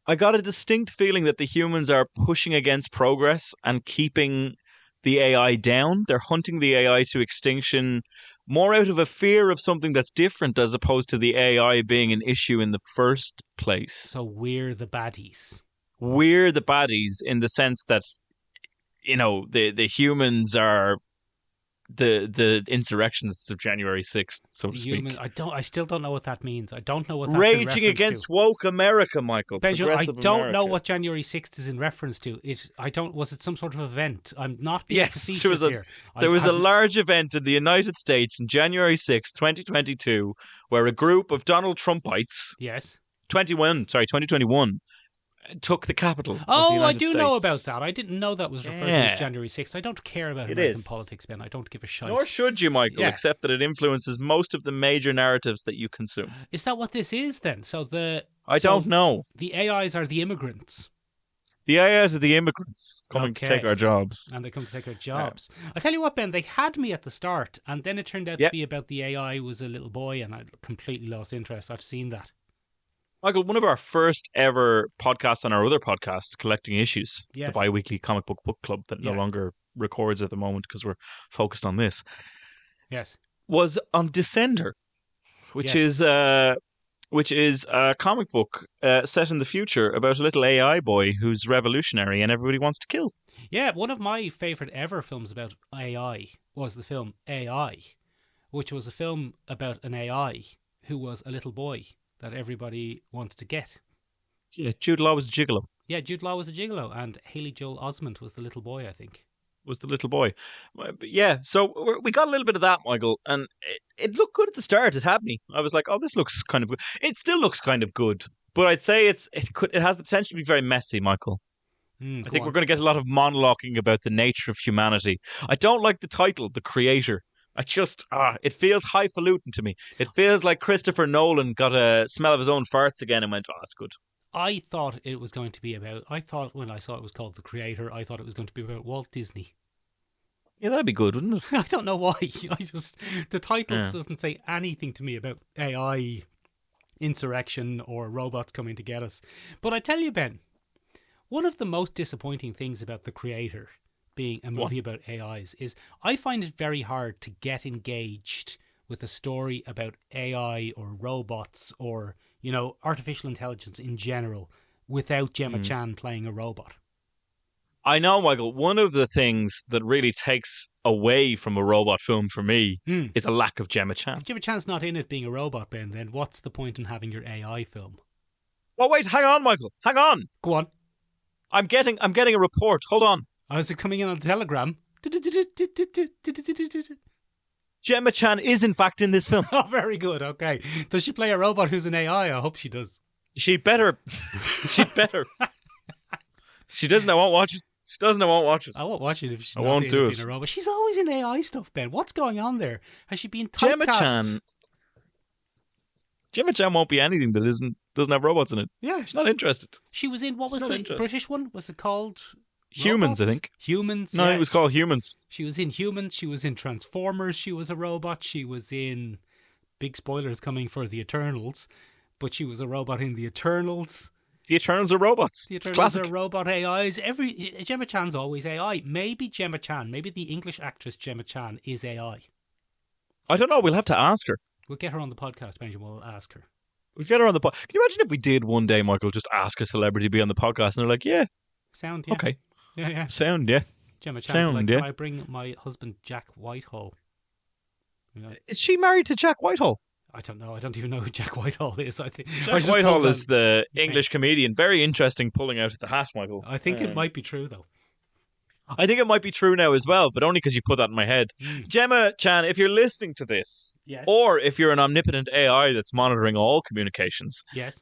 I got a distinct feeling that the humans are pushing against progress and keeping the AI down. They're hunting the AI to extinction more out of a fear of something that's different as opposed to the AI being an issue in the first place. So we're the baddies. We're the baddies in the sense that, you know, the humans are the insurrectionists of January 6th, so to speak. I still don't know what that means. I don't know what that's in Raging reference against to. woke America, Michael. Benjamin, I Progressive don't America. know what January 6th is in reference to. Was it some sort of event? I'm not being Yes, facetious here. there was a large event in the United States on January 6th, 2022, where a group of Donald Trumpites, Yes. 2021, took the capital. of the Oh, I United do know States. about that. I didn't know that was referred to Yeah. as January 6th. I don't care about It American is. politics, Ben. I don't give a shite. Nor should you, Michael, Yeah. except that it influences most of the major narratives that you consume. Is that what this is then? I don't know. The AIs are the immigrants. The AIs are the immigrants coming to Okay. take our jobs. And they come to take our jobs. I tell you what, Ben, they had me at the start, and then it turned out Yep. to be about the AI was a little boy, and I completely lost interest. I've seen that. Michael, one of our first ever podcasts on our other podcast, Collecting Issues, Yes. the bi-weekly comic book club that no Yeah. longer records at the moment because we're focused on this, Yes. was on Descender, which Yes. is a comic book set in the future about a little AI boy who's revolutionary and everybody wants to kill. Yeah, one of my favourite ever films about AI was the film AI, which was a film about an AI who was a little boy that everybody wanted to get. Yeah, Jude Law was a gigolo. Yeah, Jude Law was a gigolo, and Haley Joel Osment was the little boy, I think. Was the little boy. But yeah, so we got a little bit of that, Michael, and it looked good at the start. It had me. I was like, oh, this looks kind of good. It still looks kind of good, but I'd say it has the potential to be very messy, Michael. I think we're going to get a lot of monologuing about the nature of humanity. I don't like the title, The Creator. It feels highfalutin to me. It feels like Christopher Nolan got a smell of his own farts again and went, oh, that's good. I thought it was going to be about, when I saw it was called The Creator, I thought it was going to be about Walt Disney. Yeah, that'd be good, wouldn't it? I don't know why. The title doesn't say anything to me about AI insurrection or robots coming to get us. But I tell you, Ben, one of the most disappointing things about The Creator being a movie about AIs is I find it very hard to get engaged with a story about AI or robots or, artificial intelligence in general without Gemma Chan playing a robot. I know, Michael. One of the things that really takes away from a robot film for me is a lack of Gemma Chan. If Gemma Chan's not in it being a robot, Ben, then what's the point in having your AI film? Oh, wait, hang on, Michael. Hang on. Go on. I'm getting a report. Hold on. Is it coming in on the telegram? Gemma Chan is in fact in this film. Oh, very good. Okay. Does she play a robot who's an AI? I hope she does. She better. She better. She doesn't. I won't watch it. She doesn't. I w't watch it. I won't watch it if she's I not won't in do it it. being a robot. She's always in AI stuff, Ben. What's going on there? Has she been typecast? Gemma Chan won't be anything that doesn't have robots in it. Yeah. She's not interested. She was in, what was She's not the interested. British one? Was it called Humans, I Robots? think. Humans, No, yeah. it was called Humans. She was in Humans. She was in Transformers. She was a robot. She was in, big spoilers coming for The Eternals, but she was a robot in The Eternals. The Eternals are robots. The It's Eternals classic. are robot AIs. Gemma Chan's always AI. Maybe Gemma Chan, maybe the English actress Gemma Chan is AI. I don't know. We'll have to ask her. We'll get her on the podcast, Benjamin. We'll ask her. We'll get her on the podcast. Can you imagine if we did one day, Michael, just ask a celebrity to be on the podcast and they're like, yeah, Sound, yeah. okay. Yeah. Sound, yeah. Gemma Chan, Sound, like, yeah. can I bring my husband Jack Whitehall? Is she married to Jack Whitehall? I don't know. I don't even know who Jack Whitehall is. I think Jack Whitehall is the English comedian. Very interesting pulling out of the hat, Michael. I think it might be true, though. I think it might be true now as well, but only because you put that in my head. Gemma Chan, if you're listening to this, Yes. or if you're an omnipotent AI that's monitoring all communications, Yes.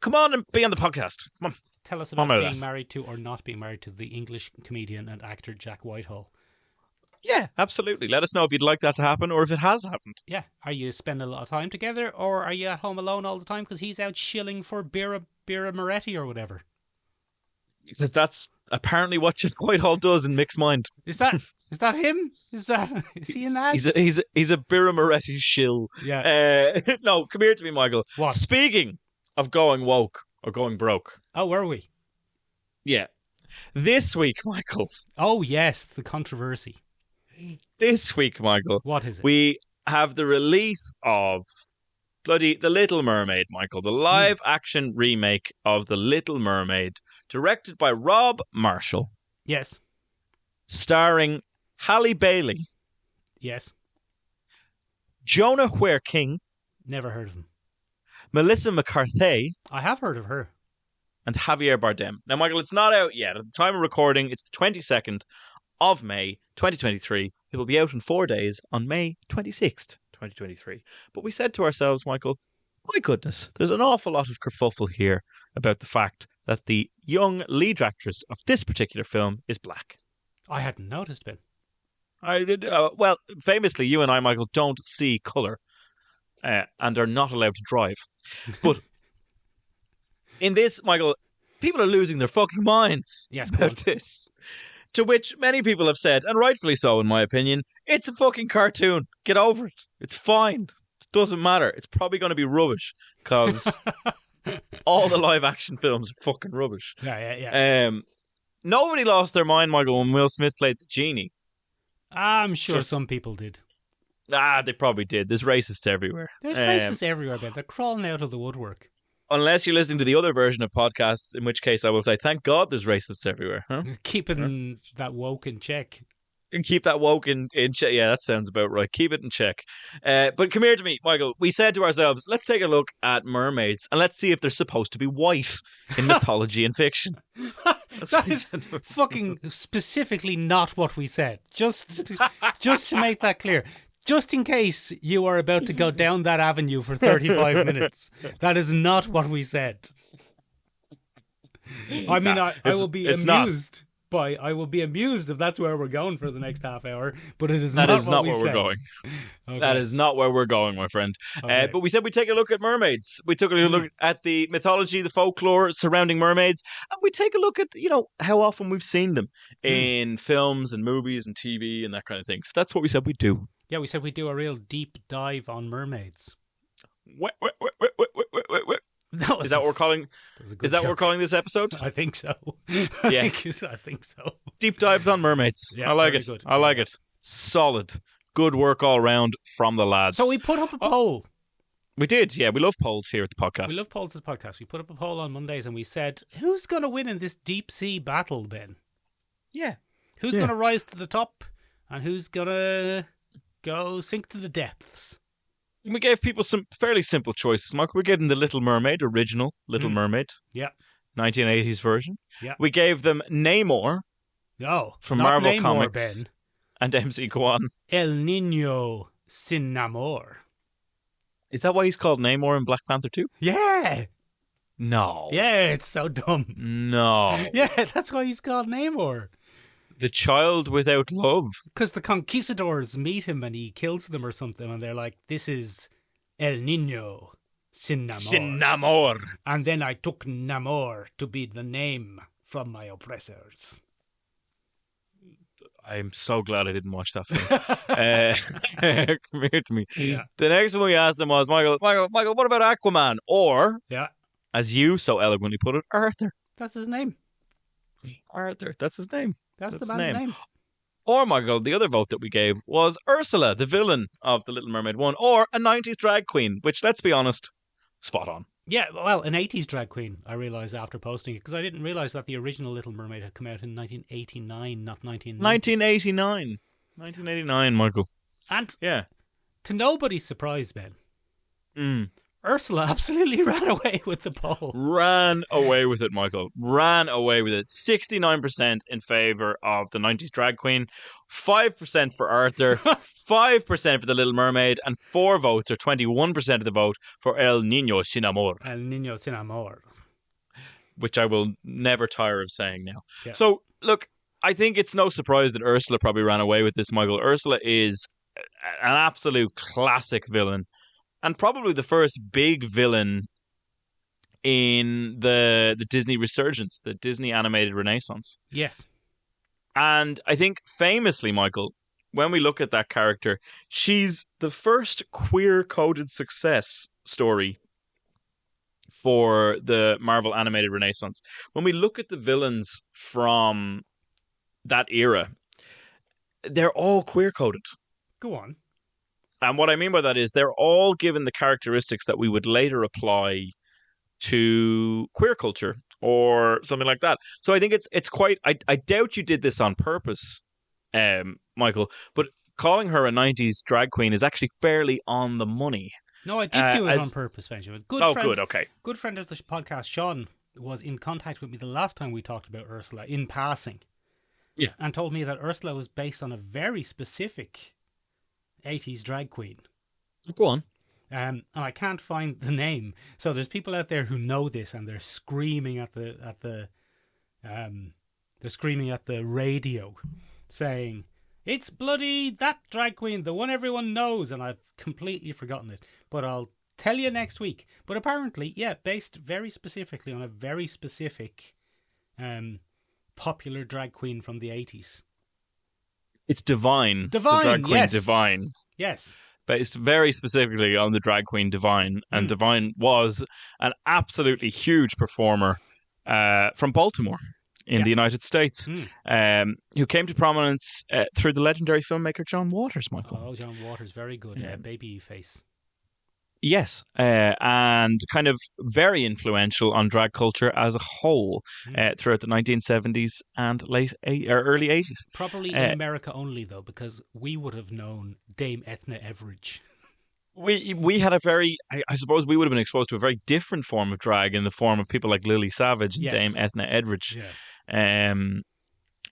come on and be on the podcast. Come on. Tell us I'm about out of being that. married to or not being married to the English comedian and actor Jack Whitehall. Yeah, absolutely. Let us know if you'd like that to happen or if it has happened. Yeah. Are you spending a lot of time together or are you at home alone all the time because he's out shilling for Bira Moretti or whatever? Because that's apparently what Jack Whitehall does in Mixed Mind. Is that him? Is he in ads? He's a Bira Moretti shill. Yeah. No, come here to me, Michael. What? Speaking of going woke or going broke. Oh, were we? Yeah. This week, Michael. Oh, yes, the controversy. This week, Michael. What is it? We have the release of The Little Mermaid, Michael. The live-action remake of The Little Mermaid, directed by Rob Marshall, Yes. starring Halle Bailey Yes. Jonah Ware King, Never heard of him. Melissa McCarthy, I have heard of her. and Javier Bardem. Now, Michael, it's not out yet. At the time of recording, it's the 22nd of May, 2023. It will be out in 4 days on May 26th, 2023. But we said to ourselves, Michael, my goodness, there's an awful lot of kerfuffle here about the fact that the young lead actress of this particular film is black. I hadn't noticed, Ben. I did. Well, famously, you and I, Michael, don't see colour and are not allowed to drive. But in this, Michael, people are losing their fucking minds Yes, about this. To which many people have said, and rightfully so, in my opinion, it's a fucking cartoon. Get over it. It's fine. It doesn't matter. It's probably going to be rubbish because all the live action films are fucking rubbish. Yeah. Nobody lost their mind, Michael, when Will Smith played the genie. I'm sure Just- some people did. They probably did. There's racists everywhere. There's racists everywhere, Ben. They're crawling out of the woodwork. Unless you're listening to the other version of podcasts, in which case I will say, thank God there's racists everywhere. Huh? Keeping that woke in check. And keep that woke in check. Yeah, that sounds about right. Keep it in check. But come here to me, Michael. We said to ourselves, let's take a look at mermaids and let's see if they're supposed to be white in mythology and fiction. That is fucking specifically not what we said. Just to make that clear. Just in case you are about to go down that avenue for 35 minutes. That is not what we said. I mean, I will be amused. I will be amused if that's where we're going for the next half hour, but it is That not is what not we where said. we're going. Okay. That is not where we're going, my friend. Okay. But we said we'd take a look at mermaids. We took a look at the mythology, the folklore surrounding mermaids, and we take a look at, how often we've seen them in films and movies and TV and that kind of thing. So that's what we said we'd do. Yeah, we said we'd do a real deep dive on mermaids. Wait. That was Is that what we're calling? that was a good Is that what we're joke. calling this episode? I think so. Yeah. I think so. Deep dives on mermaids. Yeah, I like very it. good. I like it. Solid. Good work all round from the lads. So we put up a poll. We did, yeah. We love polls here at the podcast. We love polls as a podcast. We put up a poll on Mondays and we said, who's going to win in this deep sea battle, Ben? Yeah. Who's going to rise to the top and who's going to go sink to the depths? We gave people some fairly simple choices, Mark. We gave them the Little Mermaid, original Little Mermaid, Yeah. 1980s version. Yeah. We gave them Namor Oh, from not Marvel Namor, Comics Ben. and MC Kwan. El Niño Sin Namor. Is that why he's called Namor in Black Panther 2? Yeah. No. Yeah, it's so dumb. No. Yeah, that's why he's called Namor. The child without love. Because the conquistadors meet him and he kills them or something, and they're like, this is El Niño Sin Namor. Sin Namor. And then I took Namor to be the name from my oppressors. I'm so glad I didn't watch that film. Come here to me. Yeah. The next one we asked them was, Michael, what about Aquaman? Or, Yeah, as you so eloquently put it, Arthur. that's his name. Arthur, that's his name. That's the his man's name. Or, Michael, the other vote that we gave was Ursula, the villain of The Little Mermaid 1, or a 90s drag queen, which, let's be honest, spot on. Yeah, well, an 80s drag queen, I realised after posting it, because I didn't realise that the original Little Mermaid had come out in 1989, not 1989. 1989, Michael. And Yeah. to nobody's surprise, Ben, Mm. Ursula absolutely ran away with the poll. Ran away with it, Michael. Ran away with it. 69% in favour of the 90s drag queen, 5% for Arthur, 5% for The Little Mermaid, and 4 votes, or 21% of the vote, for El Niño Sin Amor, El Niño Sin Amor. which I will never tire of saying now. Yeah. So, look, I think it's no surprise that Ursula probably ran away with this, Michael. Ursula is an absolute classic villain, and probably the first big villain in the Disney resurgence, the Disney animated renaissance. Yes. And I think famously, Michael, when we look at that character, she's the first queer-coded success story for the Marvel animated renaissance. When we look at the villains from that era, they're all queer-coded. Go on. And what I mean by that is they're all given the characteristics that we would later apply to queer culture or something like that. So I think it's quite... I doubt you did this on purpose, Michael, but calling her a 90s drag queen is actually fairly on the money. No, I did do it on purpose, Benjamin. Good okay. Good friend of the podcast, Sean, was in contact with me the last time we talked about Ursula in passing. Yeah. And told me that Ursula was based on a very specific 80s drag queen. Go on. And I can't find the name. So there's people out there who know this, and they're screaming at the radio, saying, "It's bloody that drag queen, the one everyone knows," and I've completely forgotten it. But I'll tell you next week. But apparently, yeah, based very specifically on a very specific popular drag queen from the 80s. It's Divine. Divine, the drag queen yes. Divine. Yes. Based very specifically on the drag queen Divine. And Divine was an absolutely huge performer from Baltimore in the United States, who came to prominence through the legendary filmmaker John Waters, Michael. Oh, John Waters, very good. Baby face. Yes, and kind of very influential on drag culture as a whole throughout the 1970s and early 80s. Probably in America only, though, because we would have known Dame Ethna Everidge. We had a very, I suppose we would have been exposed to a very different form of drag in the form of people like Lily Savage and Dame Ethna Everidge.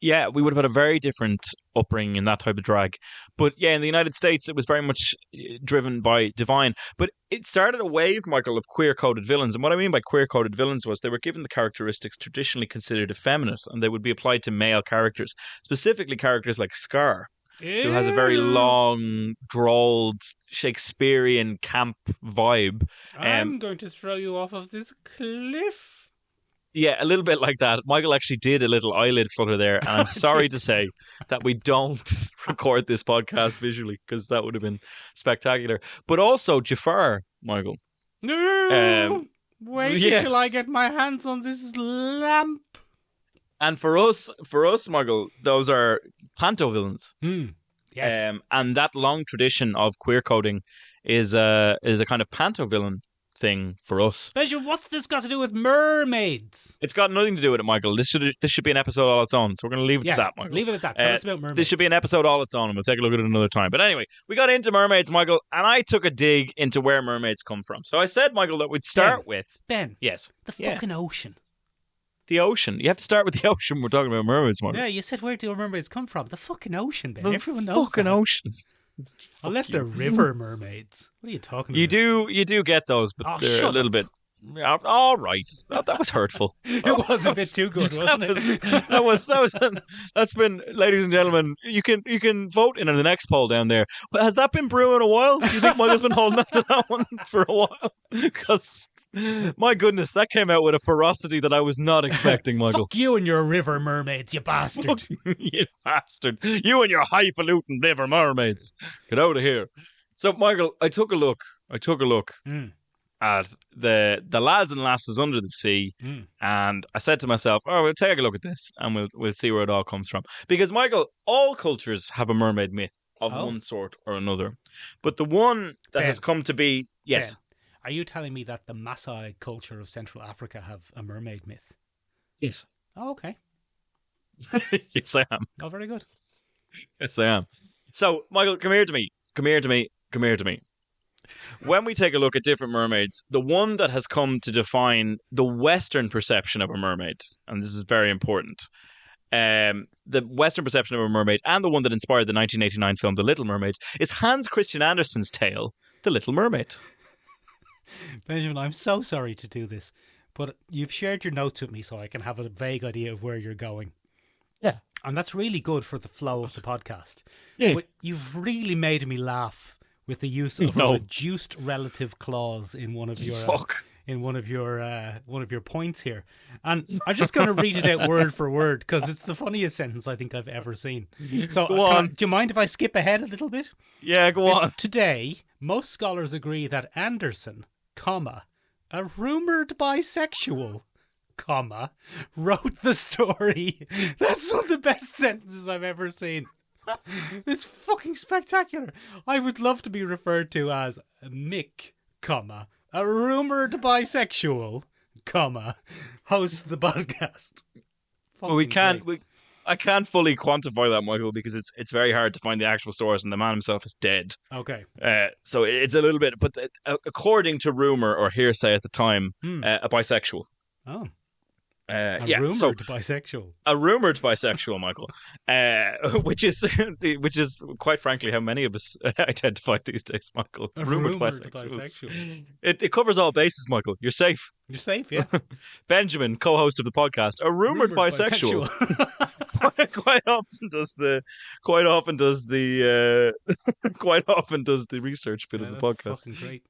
Yeah, we would have had a very different upbringing in that type of drag. But yeah, in the United States, it was very much driven by Divine. But it started a wave, Michael, of queer-coded villains. And what I mean by queer-coded villains was they were given the characteristics traditionally considered effeminate, and they would be applied to male characters, specifically characters like Scar, who has a very long, drawled, Shakespearean camp vibe. I'm going to throw you off of this cliff. Yeah, a little bit like that. Michael actually did a little eyelid flutter there, and I'm sorry to say that we don't record this podcast visually, because that would have been spectacular. But also Jafar, Michael. No! Wait until I get my hands on this lamp. And for us, Michael, those are panto villains. Yes. And that long tradition of queer coding is a kind of panto villain thing for us. Benjamin, what's this got to do with mermaids? It's got nothing to do with it, Michael. This should be an episode all its own. So we're going to leave it to that, Michael. Leave it at that. Tell us about mermaids. This should be an episode all its own, and we'll take a look at it another time. But anyway, we got into mermaids, Michael, and I took a dig into where mermaids come from. So I said, Michael, that we'd start with Ben. Yes. The fucking ocean. The ocean. You have to start with the ocean. We're talking about mermaids, Michael. Yeah, you said where do mermaids come from? The fucking ocean, Ben. The Everyone knows fucking that. ocean. Unless they're river mermaids. What are you talking about? You do get those, but they're a little bit. All right, that was hurtful. It was a bit too good, wasn't it? That's been, ladies and gentlemen. You can vote in the next poll down there. But has that been brewing a while? Do you think Michael's been holding on to that one for a while? Because my goodness, that came out with a ferocity that I was not expecting, Michael. Fuck you and your river mermaids, you bastard. You bastard. You and your highfalutin river mermaids. Get out of here. So, Michael, I took a look at the lads and lasses under the sea, and I said to myself, we'll take a look at this and we'll see where it all comes from. Because, Michael, all cultures have a mermaid myth of one sort or another. But the one that has come to be... Yes. Ben, are you telling me that the Maasai culture of Central Africa have a mermaid myth? Yes. Oh, okay. Yes, I am. Oh, very good. Yes, I am. So, Michael, come here to me. When we take a look at different mermaids, the one that has come to define the Western perception of a mermaid, and this is very important, the Western perception of a mermaid, and the one that inspired the 1989 film The Little Mermaid, is Hans Christian Andersen's tale, The Little Mermaid. Benjamin, I'm so sorry to do this, but you've shared your notes with me so I can have a vague idea of where you're going. Yeah. And that's really good for the flow of the podcast. Yeah. But you've really made me laugh with the use of a reduced relative clause in one of your points here, and I'm just going to read it out word for word because it's the funniest sentence I think I've ever seen. So, do you mind if I skip ahead a little bit? Yeah, go on. Today, most scholars agree that Anderson, a rumored bisexual, wrote the story. That's one of the best sentences I've ever seen. It's fucking spectacular. I would love to be referred to as Mick, a rumored bisexual, hosts the podcast. Well, we can't. I can't fully quantify that, Michael, because it's very hard to find the actual source, and the man himself is dead. Okay. So it's a little bit, but according to rumor or hearsay at the time, a bisexual. Oh. Rumored bisexual. A rumored bisexual, Michael, which is quite frankly how many of us identify these days, Michael. A rumored bisexual. It covers all bases, Michael. You're safe. You're safe, yeah. Benjamin, co-host of the podcast, a rumored bisexual. quite often does the research bit of the podcast. Fucking great.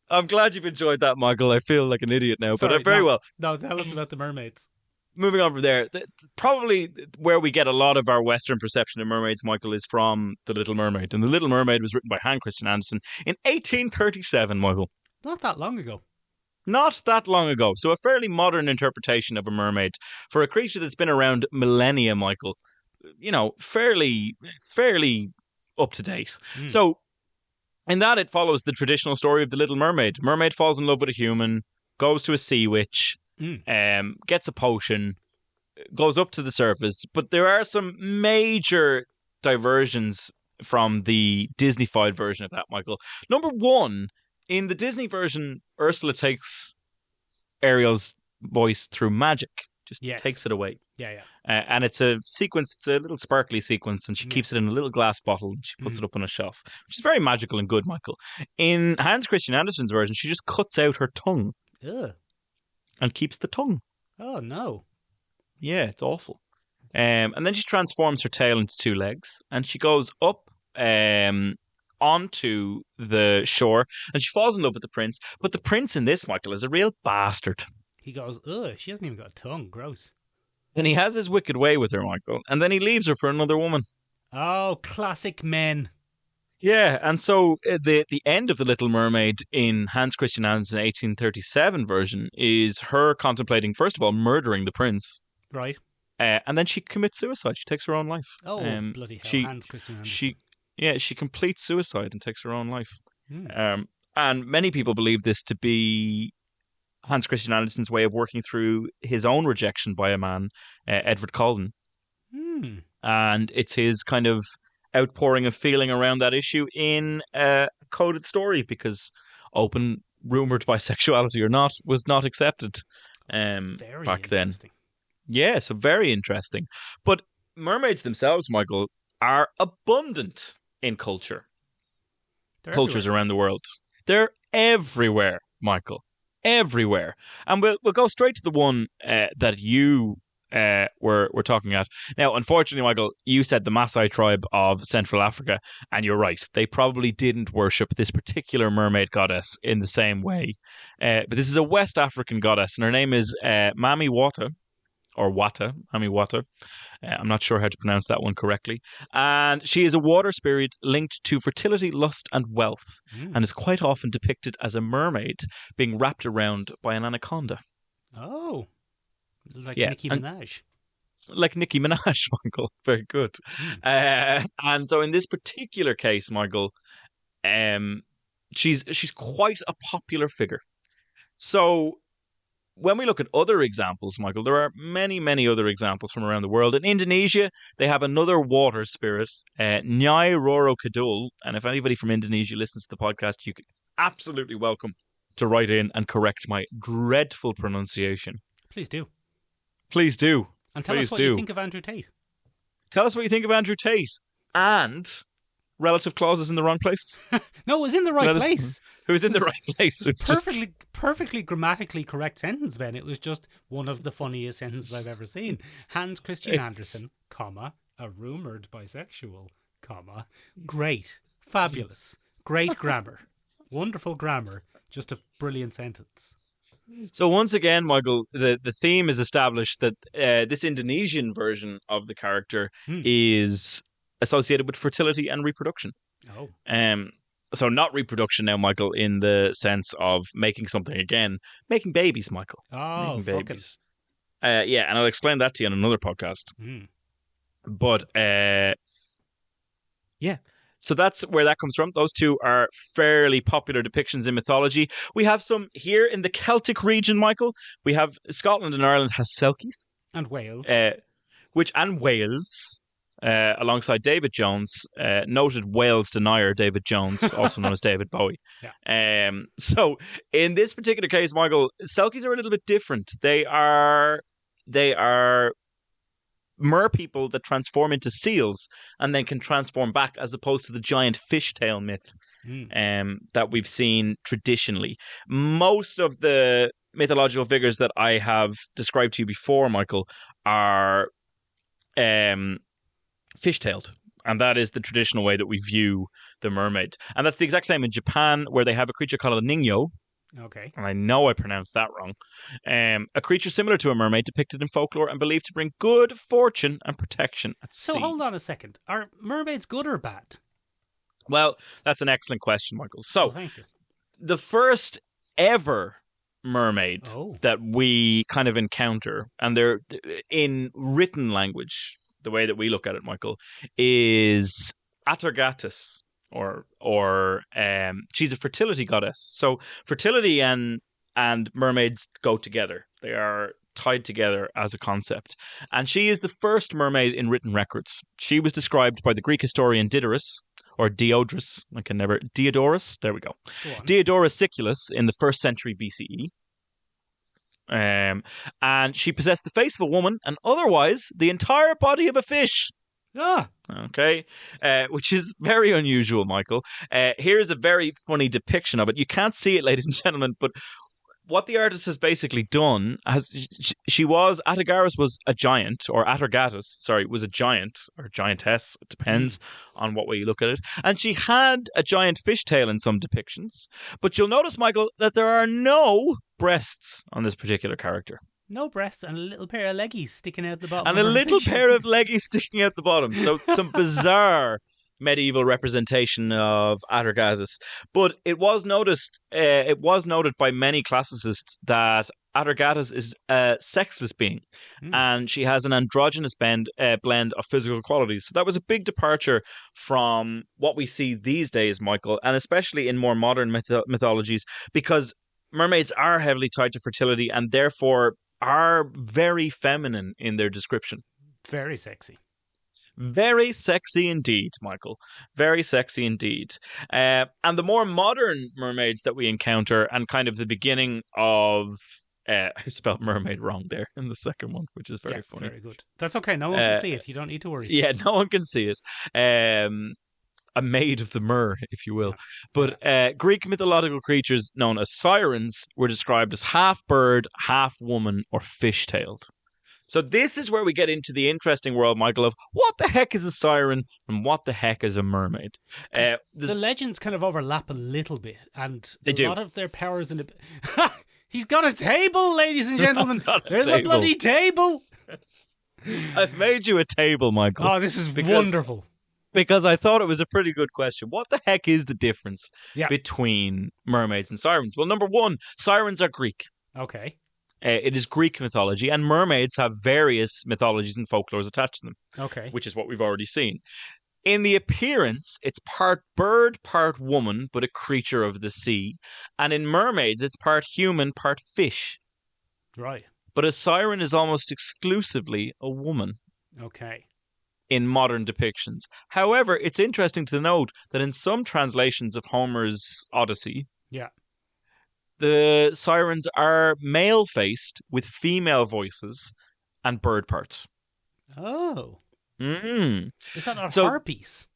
I'm glad you've enjoyed that, Michael. I feel like an idiot now, Sorry, but very well. No, tell us about the mermaids. Moving on from there, probably where we get a lot of our Western perception of mermaids, Michael, is from The Little Mermaid. And The Little Mermaid was written by Hans Christian Andersen in 1837, Michael. Not that long ago. Not that long ago. So a fairly modern interpretation of a mermaid for a creature that's been around millennia, Michael. You know, fairly up to date. So in that, it follows the traditional story of the Little Mermaid. Mermaid falls in love with a human, goes to a sea witch, gets a potion, goes up to the surface. But there are some major diversions from the Disney-fied version of that, Michael. Number one, in the Disney version, Ursula takes Ariel's voice through magic. Just takes it away. Yeah. And it's a sequence, it's a little sparkly sequence, and she keeps it in a little glass bottle and she puts it up on a shelf, which is very magical and good, Michael. In Hans Christian Andersen's version, she just cuts out her tongue and keeps the tongue. Oh, no. Yeah, it's awful. And then she transforms her tail into two legs and she goes up onto the shore and she falls in love with the prince. But the prince in this, Michael, is a real bastard. He goes, ugh, she hasn't even got a tongue. Gross. And he has his wicked way with her, Michael. And then he leaves her for another woman. Oh, classic men. Yeah, and so the end of The Little Mermaid in Hans Christian Andersen's 1837 version is her contemplating, first of all, murdering the prince. Right. And then she commits suicide. She takes her own life. Oh, bloody hell, Hans Christian Andersen. She completes suicide and takes her own life. And many people believe this to be Hans Christian Andersen's way of working through his own rejection by a man, Edward Cullen. And it's his kind of outpouring of feeling around that issue in a coded story, because open rumoured bisexuality or not was not accepted back then. Yeah, so very interesting. But mermaids themselves, Michael, are abundant in cultures around the world. They're everywhere, Michael. Everywhere. And we'll go straight to the one that you were talking at. Now, unfortunately, Michael, you said the Maasai tribe of Central Africa, and you're right. They probably didn't worship this particular mermaid goddess in the same way. But this is a West African goddess, and her name is Mami Wata, or Wata, Mami Wata. I'm not sure how to pronounce that one correctly. And she is a water spirit linked to fertility, lust, and wealth, and is quite often depicted as a mermaid being wrapped around by an anaconda. Oh, like Nicki Minaj. Like Nicki Minaj, Michael. Very good. And so in this particular case, Michael, she's quite a popular figure. So when we look at other examples, Michael, there are many, many other examples from around the world. In Indonesia, they have another water spirit, Nyai Roro Kidul. And if anybody from Indonesia listens to the podcast, you can absolutely welcome to write in and correct my dreadful pronunciation. Please do. Please do. And tell us what you think of Andrew Tate. Tell us what you think of Andrew Tate. And relative clauses in the wrong places. No, it was in the right place. It was in the right place. It's perfectly grammatically correct sentence, Ben. It was just one of the funniest sentences I've ever seen. Hans Christian Andersen, comma, a rumoured bisexual, comma, great, fabulous, great grammar, wonderful grammar, just a brilliant sentence. So once again, Michael, the theme is established that this Indonesian version of the character is associated with fertility and reproduction. Oh. So not reproduction now, Michael, in the sense of making something again. Making babies, Michael. Oh, making babies. Yeah, and I'll explain that to you on another podcast. But, yeah. So that's where that comes from. Those two are fairly popular depictions in mythology. We have some here in the Celtic region, Michael. We have Scotland and Ireland has Selkies. And Wales. which and Wales, alongside David Jones, noted Wales denier David Jones, also known as David Bowie. Yeah. So in this particular case, Michael, Selkies are a little bit different. They are mer people that transform into seals and then can transform back, as opposed to the giant fishtail myth that we've seen traditionally. Most of the mythological figures that I have described to you before, Michael, are fishtailed. And that is the traditional way that we view the mermaid. And that's the exact same in Japan, where they have a creature called a ningyo. Okay. And I know I pronounced that wrong. A creature similar to a mermaid depicted in folklore and believed to bring good fortune and protection at sea. So hold on a second. Are mermaids good or bad? Well, that's an excellent question, Michael. So, thank you. The first ever mermaid that we kind of encounter, and they're in written language, the way that we look at it, Michael, is Atargatis. Or she's a fertility goddess. So fertility and mermaids go together. They are tied together as a concept. And she is the first mermaid in written records. She was described by the Greek historian Diodorus, or Diodorus. Diodorus. There we go. Diodorus Siculus in the 1st century BCE. And she possessed the face of a woman and otherwise the entire body of a fish. Okay, which is very unusual, Michael. Here's a very funny depiction of it. You can't see it, ladies and gentlemen, but what the artist has basically done, Atagaris was a giant, or Atargatis, was a giant, or giantess, it depends on what way you look at it. And she had a giant fishtail in some depictions. But you'll notice, Michael, that there are no breasts on this particular character. No breasts and a little pair of leggies sticking out the bottom. And a little pair of leggies sticking out the bottom. So some bizarre medieval representation of Atargatis. But it was noted by many classicists that Atargatis is a sexless being, and she has an androgynous blend of physical qualities. So that was a big departure from what we see these days, Michael, and especially in more modern mythologies, because mermaids are heavily tied to fertility and therefore are very feminine in their description. Very sexy. Very sexy indeed, Michael. Very sexy indeed. And the more modern mermaids that we encounter, and kind of the beginning of... I spelled mermaid wrong there in the second one, which is very funny. Very good. That's okay. No one can see it. You don't need to worry. Yeah, no one can see it. A maid of the mer, if you will. But Greek mythological creatures known as sirens were described as half bird, half woman, or fish-tailed. So this is where we get into the interesting world, Michael, of what the heck is a siren and what the heck is a mermaid. The legends kind of overlap a little bit, and a lot of their powers in a... He's got a table, ladies and gentlemen. There's a bloody table. I've made you a table, Michael. Oh, this is wonderful. Because I thought it was a pretty good question. What the heck is the difference between mermaids and sirens? Well, number one, sirens are Greek. Okay. It is Greek mythology, and mermaids have various mythologies and folklores attached to them. Okay. Which is what we've already seen. In the appearance, it's part bird, part woman, but a creature of the sea. And in mermaids, it's part human, part fish. Right. But a siren is almost exclusively a woman. Okay. In modern depictions. However, it's interesting to note that in some translations of Homer's Odyssey, the sirens are male-faced with female voices and bird parts. Oh. Mm. Is that not harpies?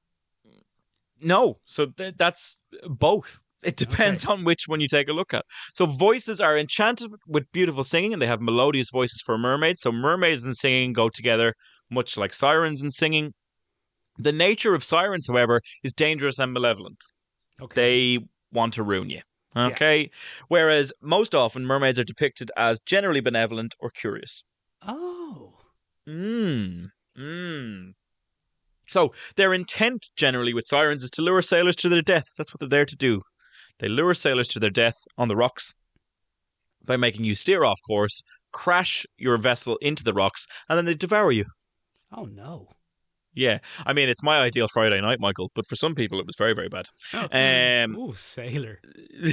No. So that's both. It depends on which one you take a look at. So voices are enchanted with beautiful singing, and they have melodious voices for mermaids. So mermaids and singing go together, much like sirens and singing. The nature of sirens, however, is dangerous and malevolent. Okay. They want to ruin you. Okay? Yeah. Whereas most often mermaids are depicted as generally benevolent or curious. Oh. So their intent generally with sirens is to lure sailors to their death. That's what they're there to do. They lure sailors to their death on the rocks by making you steer off course, crash your vessel into the rocks, and then they devour you. Oh, no. Yeah. I mean, it's my ideal Friday night, Michael, but for some people it was very, very bad. Ooh, sailor.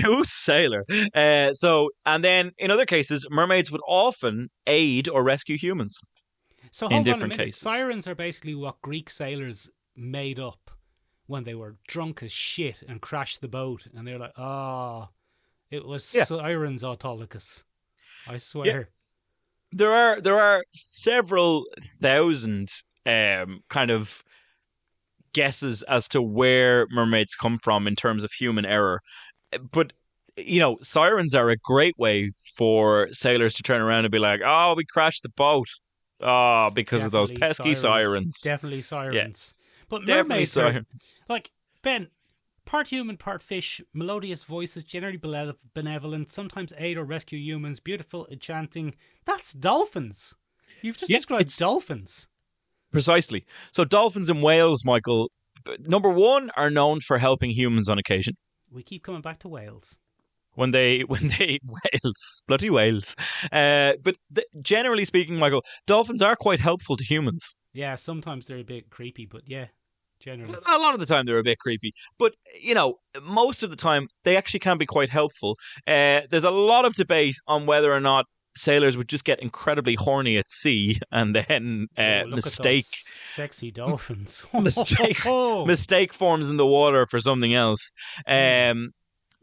Ooh, sailor. And then in other cases, mermaids would often aid or rescue humans. So in hold on a different minute. cases. Sirens are basically what Greek sailors made up when they were drunk as shit and crashed the boat, and they're like, it was Yeah. Sirens Autolycus. I swear. There are several thousand kind of guesses as to where mermaids come from in terms of human error. But, sirens are a great way for sailors to turn around and be like, oh, we crashed the boat. Oh, because of those Definitely pesky sirens. Definitely sirens. But Definitely mermaids are, sirens. like, Ben, part human, part fish, melodious voices, generally benevolent, sometimes aid or rescue humans, beautiful, enchanting. That's dolphins. You've just described dolphins. Precisely. So dolphins and whales, Michael, number one, are known for helping humans on occasion. We keep coming back to whales. When they whales, bloody whales. But generally speaking, Michael, dolphins are quite helpful to humans. Yeah, sometimes they're a bit creepy, but yeah, generally. A lot of the time they're a bit creepy, but most of the time they actually can be quite helpful. There's a lot of debate on whether or not sailors would just get incredibly horny at sea and then mistake at those sexy dolphins. mistake forms in the water for something else.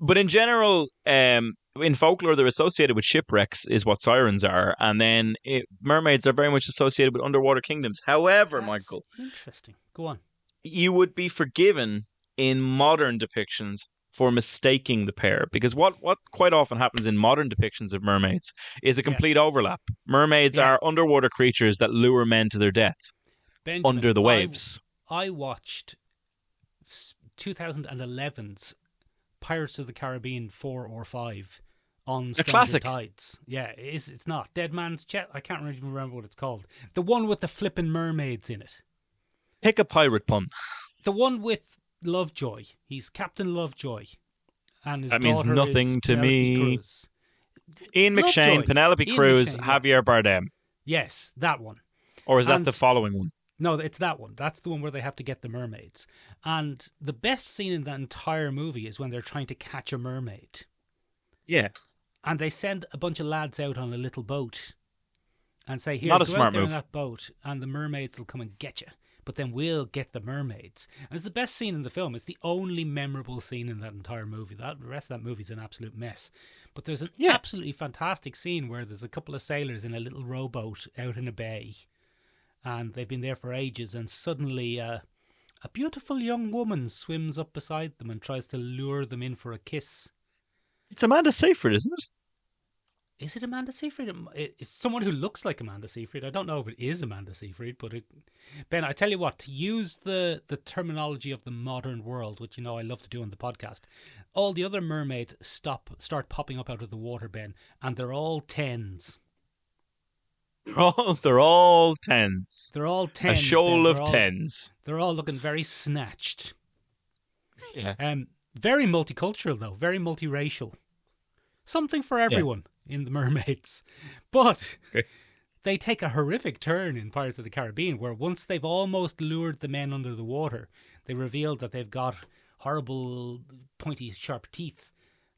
But in general, in folklore, they're associated with shipwrecks, is what sirens are, and then mermaids are very much associated with underwater kingdoms. However, That's Michael, interesting. Go on. you would be forgiven in modern depictions for mistaking the pair, because what quite often happens in modern depictions of mermaids is a complete overlap. Mermaids are underwater creatures that lure men to their death Benjamin, under the waves. I watched 2011's Pirates of the Caribbean 4 or 5 on Stranger classic. Tides. Yeah, it's not. Dead Man's Chest. I can't even remember what it's called. The one with the flippin' mermaids in it. Pick a pirate pun. The one with Lovejoy. He's Captain Lovejoy. And his That means daughter nothing is to Penelope me. Cruz. Ian Lovejoy. McShane, Penelope Ian Cruz, McShane, Javier Bardem. Yes, that one. Or is that And- the following one? No, it's that one. That's the one where they have to get the mermaids. And the best scene in that entire movie is when they're trying to catch a mermaid. Yeah. And they send a bunch of lads out on a little boat and say, here, Not a go smart out there move. in that boat and the mermaids will come and get you. But then we'll get the mermaids. And it's the best scene in the film. It's the only memorable scene in that entire movie. The rest of that movie's an absolute mess. But there's an absolutely fantastic scene where there's a couple of sailors in a little rowboat out in a bay. And they've been there for ages. And suddenly a beautiful young woman swims up beside them and tries to lure them in for a kiss. It's Amanda Seyfried, isn't it? Is it Amanda Seyfried? It's someone who looks like Amanda Seyfried. I don't know if it is Amanda Seyfried, but Ben, I tell you what, to use the terminology of the modern world, which I love to do on the podcast, all the other mermaids start popping up out of the water, Ben, and they're all tens. They're all tens. They're all tens. A shoal Ben. of tens. They're all looking very snatched. Yeah. Very multicultural, though. Very multiracial. Something for everyone in the Mermaids. But they take a horrific turn in Pirates of the Caribbean, where once they've almost lured the men under the water, they reveal that they've got horrible, pointy, sharp teeth,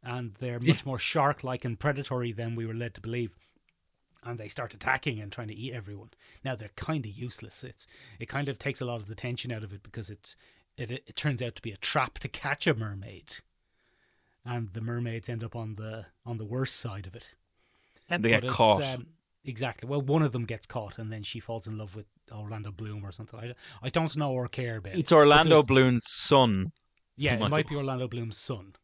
and they're much more shark-like and predatory than we were led to believe. And they start attacking and trying to eat everyone. Now, they're kind of useless. It kind of takes a lot of the tension out of it because it turns out to be a trap to catch a mermaid. And the mermaids end up on the worst side of it. And they get caught. Exactly. Well, one of them gets caught and then she falls in love with Orlando Bloom or something. I don't know or care, Ben. It's Orlando Bloom's son. Yeah, it might be Orlando Bloom's son.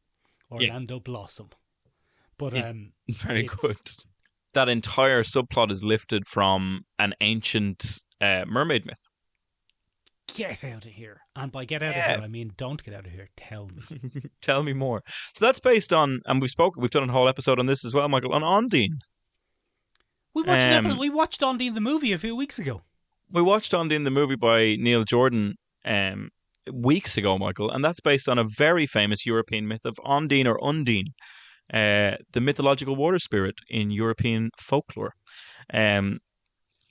Orlando Blossom. But very good. That entire subplot is lifted from an ancient mermaid myth. Get out of here. And by get out of here, I mean don't get out of here. Tell me. Tell me more. So that's based on, and we've done a whole episode on this as well, Michael, on Ondine. We watched Ondine the movie a few weeks ago. We watched Ondine the movie by Neil Jordan weeks ago, Michael, and that's based on a very famous European myth of Ondine or Undine, the mythological water spirit in European folklore.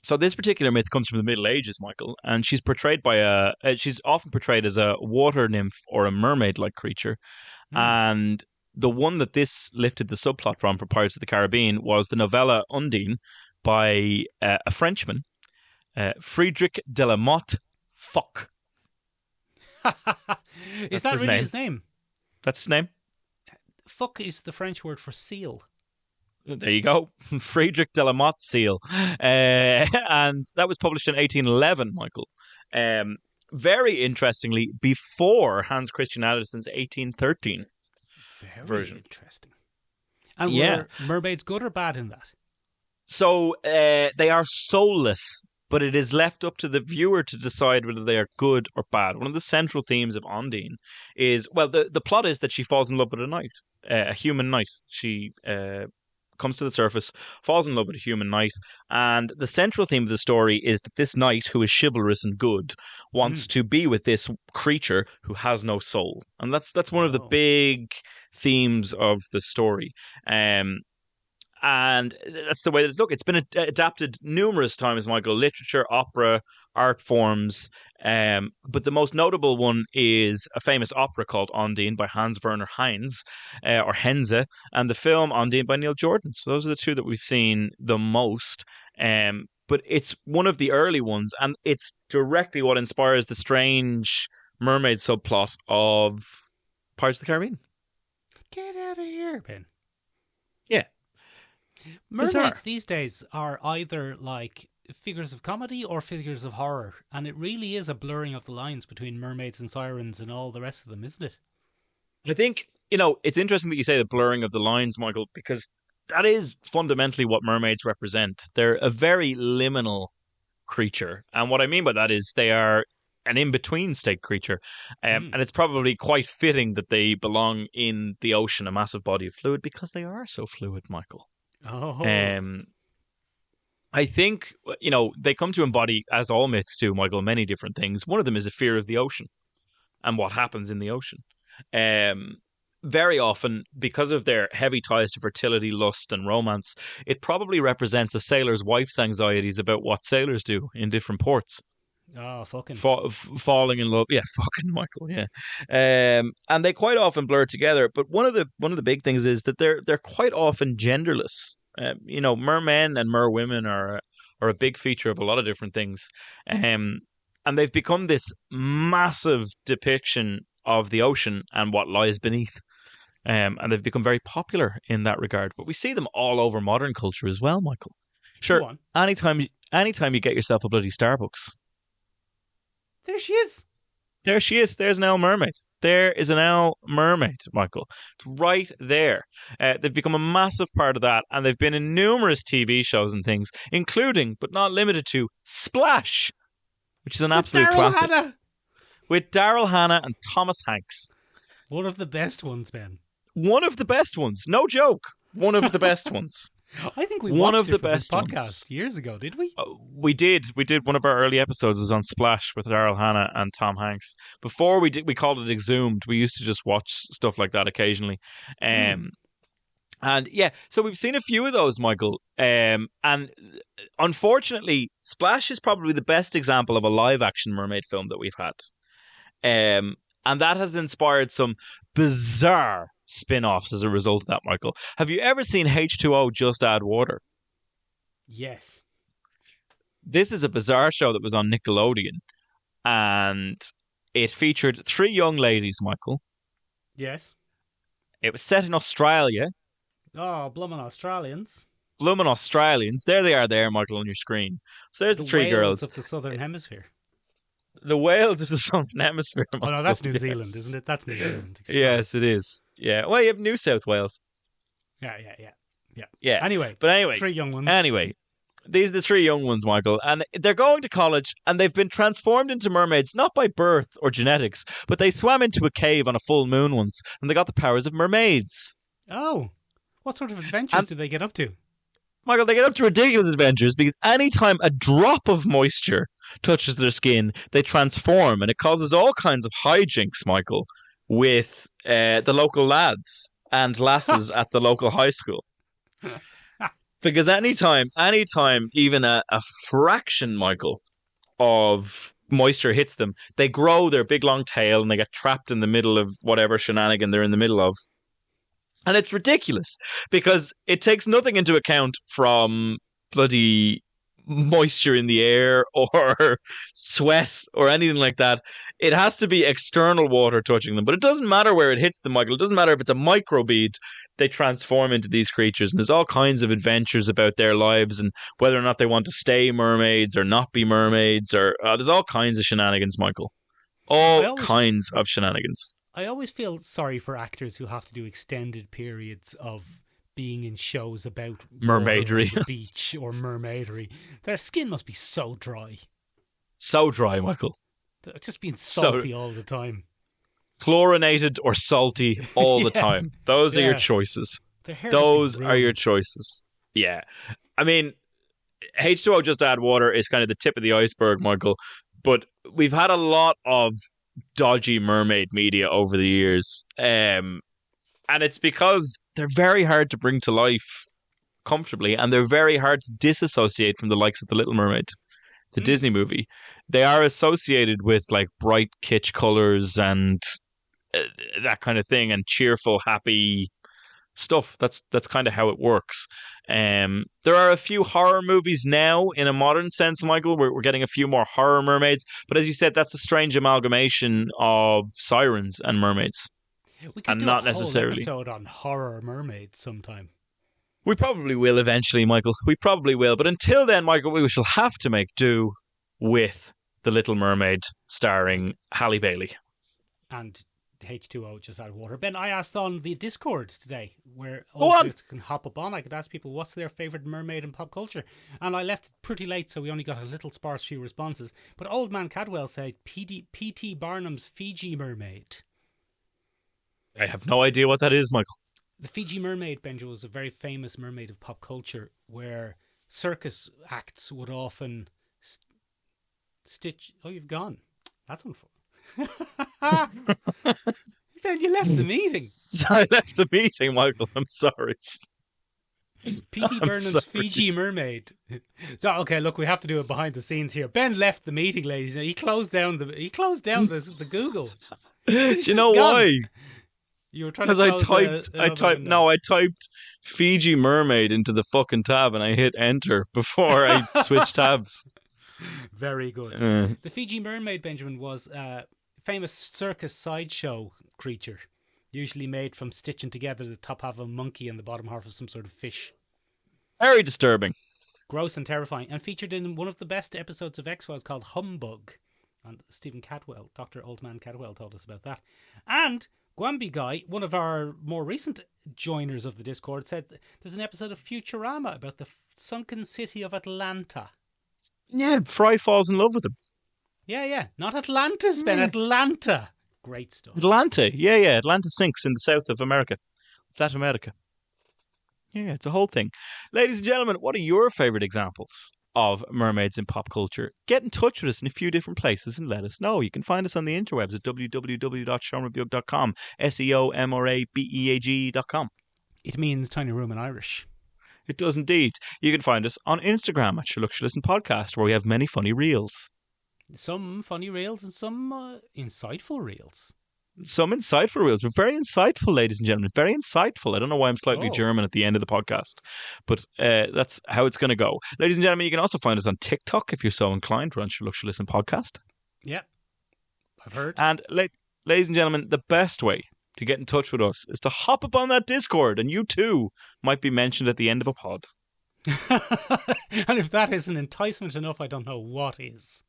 So this particular myth comes from the Middle Ages, Michael, and she's portrayed by she's often portrayed as a water nymph or a mermaid-like creature. And the one that this lifted the subplot from for Pirates of the Caribbean was the novella Undine by a Frenchman. Friedrich de la Motte Fock. Is that really his name? That's his name. Fuck is the French word for seal. There you go. Friedrich de la Motte seal. And that was published in 1811, Michael. Very interestingly, before Hans Christian Andersen's 1813 version. Interesting. And were mermaids good or bad in that? So they are soulless, but it is left up to the viewer to decide whether they are good or bad. One of the central themes of Ondine is, well, the plot is that she falls in love with a knight, a human knight. She comes to the surface, falls in love with a human knight, and the central theme of the story is that this knight, who is chivalrous and good, wants to be with this creature who has no soul. And that's one of the big themes of the story. And that's the way that it's looked. It's been adapted numerous times, Michael. Literature, opera, art forms. But the most notable one is a famous opera called Ondine by Hans Werner Heinz, or Henze, and the film Ondine by Neil Jordan. So those are the two that we've seen the most. But it's one of the early ones, and it's directly what inspires the strange mermaid subplot of Pirates of the Caribbean. Get out of here, Ben. Yeah. Mermaids these days are either like figures of comedy or figures of horror, and it really is a blurring of the lines between mermaids and sirens and all the rest of them, isn't it? I think, it's interesting that you say the blurring of the lines, Michael, because that is fundamentally what mermaids represent. They're a very liminal creature, and what I mean by that is they are an in-between state creature, and it's probably quite fitting that they belong in the ocean, a massive body of fluid, because they are so fluid, Michael. Oh. I think, they come to embody, as all myths do, Michael, many different things. One of them is a fear of the ocean and what happens in the ocean. Very often, because of their heavy ties to fertility, lust, and romance, it probably represents a sailor's wife's anxieties about what sailors do in different ports. Oh, fucking. Falling in love. Yeah, fucking Michael, yeah. And they quite often blur together. But one of the big things is that they're quite often genderless. Mermen and merwomen are a big feature of a lot of different things. And they've become this massive depiction of the ocean and what lies beneath. And they've become very popular in that regard. But we see them all over modern culture as well, Michael. Sure, anytime you get yourself a bloody Starbucks. There she is. There she is. There's an owl mermaid. There is an owl mermaid, Michael. It's right there. They've become a massive part of that, and they've been in numerous TV shows and things, including, but not limited to, Splash, which is an absolute classic. With Daryl Hannah and Thomas Hanks. One of the best ones, Ben. One of the best ones. No joke. One of the best ones. I think we one watched of the it for best this podcast ones. Years ago, did we? We did. One of our early episodes was on Splash with Daryl Hannah and Tom Hanks. Before we called it Exhumed. We used to just watch stuff like that occasionally. And yeah, so we've seen a few of those, Michael. And unfortunately, Splash is probably the best example of a live-action mermaid film that we've had. And that has inspired some bizarre spin-offs as a result of that, Michael. Have you ever seen H2O Just Add Water? Yes. This is a bizarre show that was on Nickelodeon, and it featured 3 young ladies, Michael. Yes. It was set in Australia. Oh, bloomin' Australians. Bloomin' Australians. There they are there, Michael, on your screen. So there's the 3 girls girls. Of the Southern Hemisphere. The whales of the Southern Hemisphere. Michael. Oh, no, that's New Zealand, isn't it? That's New Zealand. Yes, it is. Yeah. Well, you have New South Wales. Yeah. Anyway. 3 young ones. Anyway, these are the 3 young ones, Michael. And they're going to college, and they've been transformed into mermaids, not by birth or genetics, but they swam into a cave on a full moon once, and they got the powers of mermaids. Oh. What sort of adventures do they get up to? Michael, they get up to ridiculous adventures because anytime a drop of moisture touches their skin, they transform, and it causes all kinds of hijinks, Michael, with the local lads and lasses at the local high school. Because anytime even a fraction, Michael, of moisture hits them, they grow their big long tail and they get trapped in the middle of whatever shenanigan they're in the middle of. And it's ridiculous because it takes nothing into account from bloody moisture in the air or sweat or anything like that. It has to be external water touching them. But it doesn't matter where it hits them, Michael. It doesn't matter if it's a microbead. They transform into these creatures. And there's all kinds of adventures about their lives and whether or not they want to stay mermaids or not be mermaids. Or there's all kinds of shenanigans, Michael. All kinds of shenanigans. I always feel sorry for actors who have to do extended periods of being in shows about mermaidery, the beach or mermaidery. Their skin must be so dry. So dry, Michael. They're just being salty all the time. Chlorinated or salty all the time. Those are your choices. Those are your choices. Yeah. I mean, H2O just add water is kind of the tip of the iceberg, Michael. But we've had a lot of dodgy mermaid media over the years. And it's because they're very hard to bring to life comfortably, and they're very hard to disassociate from the likes of The Little Mermaid, the Disney movie. They are associated with like bright kitsch colors and that kind of thing, and cheerful, happy stuff. That's kind of how it works. There are a few horror movies now in a modern sense, Michael. We're getting a few more horror mermaids, but as you said, that's a strange amalgamation of sirens and mermaids. We could and do not a necessarily whole episode on horror mermaids sometime. We probably will eventually, Michael. We probably will. But until then, Michael, we shall have to make do with The Little Mermaid starring Halle Bailey. And H2O just out of water. Ben, I asked on the Discord today where all of us can hop up on. I could ask people what's their favourite mermaid in pop culture. And I left pretty late, so we only got a little sparse few responses. But Old Man Cadwell said P.T. Barnum's Fiji Mermaid. I have no idea what that is, Michael. The Fiji Mermaid, Benjo, was a very famous mermaid of pop culture where circus acts would often stitch... Oh, you've gone. That's unfortunate. Ben, you left the meeting. I left the meeting, Michael. I'm sorry. P.T. Burnham's Fiji Mermaid. So, okay, look, we have to do it behind the scenes here. Ben left the meeting, ladies. He closed down the Google. Do you know why? You were trying to because I typed Fiji Mermaid into the fucking tab and I hit enter before I switched tabs. Very good. The Fiji Mermaid, Benjamin, was a famous circus sideshow creature, usually made from stitching together the top half of a monkey and the bottom half of some sort of fish. Very disturbing. Gross and terrifying, and featured in one of the best episodes of X-Files called Humbug. And Stephen Cadwell, Dr. Oldman Cadwell, told us about that. And Gwambi Guy, one of our more recent joiners of the Discord, said there's an episode of Futurama about the sunken city of Atlanta. Yeah, Fry falls in love with him. Yeah. Not Atlantis, Ben, Atlanta. Great stuff. Atlanta. Yeah. Atlanta sinks in the south of America. Flat America. Yeah, it's a whole thing. Ladies and gentlemen, what are your favourite examples of mermaids in pop culture? Get in touch with us in a few different places and let us know. You can find us on the interwebs at www.seomrabeag.com, SEOMRABEAG.com. It means tiny room in Irish. It does indeed. You can find us on Instagram at Podcast, where we have many funny reels. Some funny reels and some insightful reels. Some insightful reels. We're very insightful, ladies and gentlemen. Very insightful. I don't know why I'm slightly German at the end of the podcast, but that's how it's going to go. Ladies and gentlemen, you can also find us on TikTok if you're so inclined. We're on Podcast. Yeah, I've heard. And ladies and gentlemen, the best way to get in touch with us is to hop up on that Discord, and you too might be mentioned at the end of a pod. And if that isn't enticement enough, I don't know what is.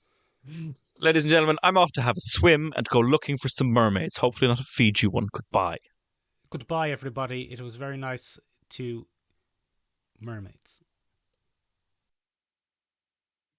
Ladies and gentlemen, I'm off to have a swim and go looking for some mermaids. Hopefully not a Fiji one. Goodbye. Goodbye, everybody. It was very nice to mermaids.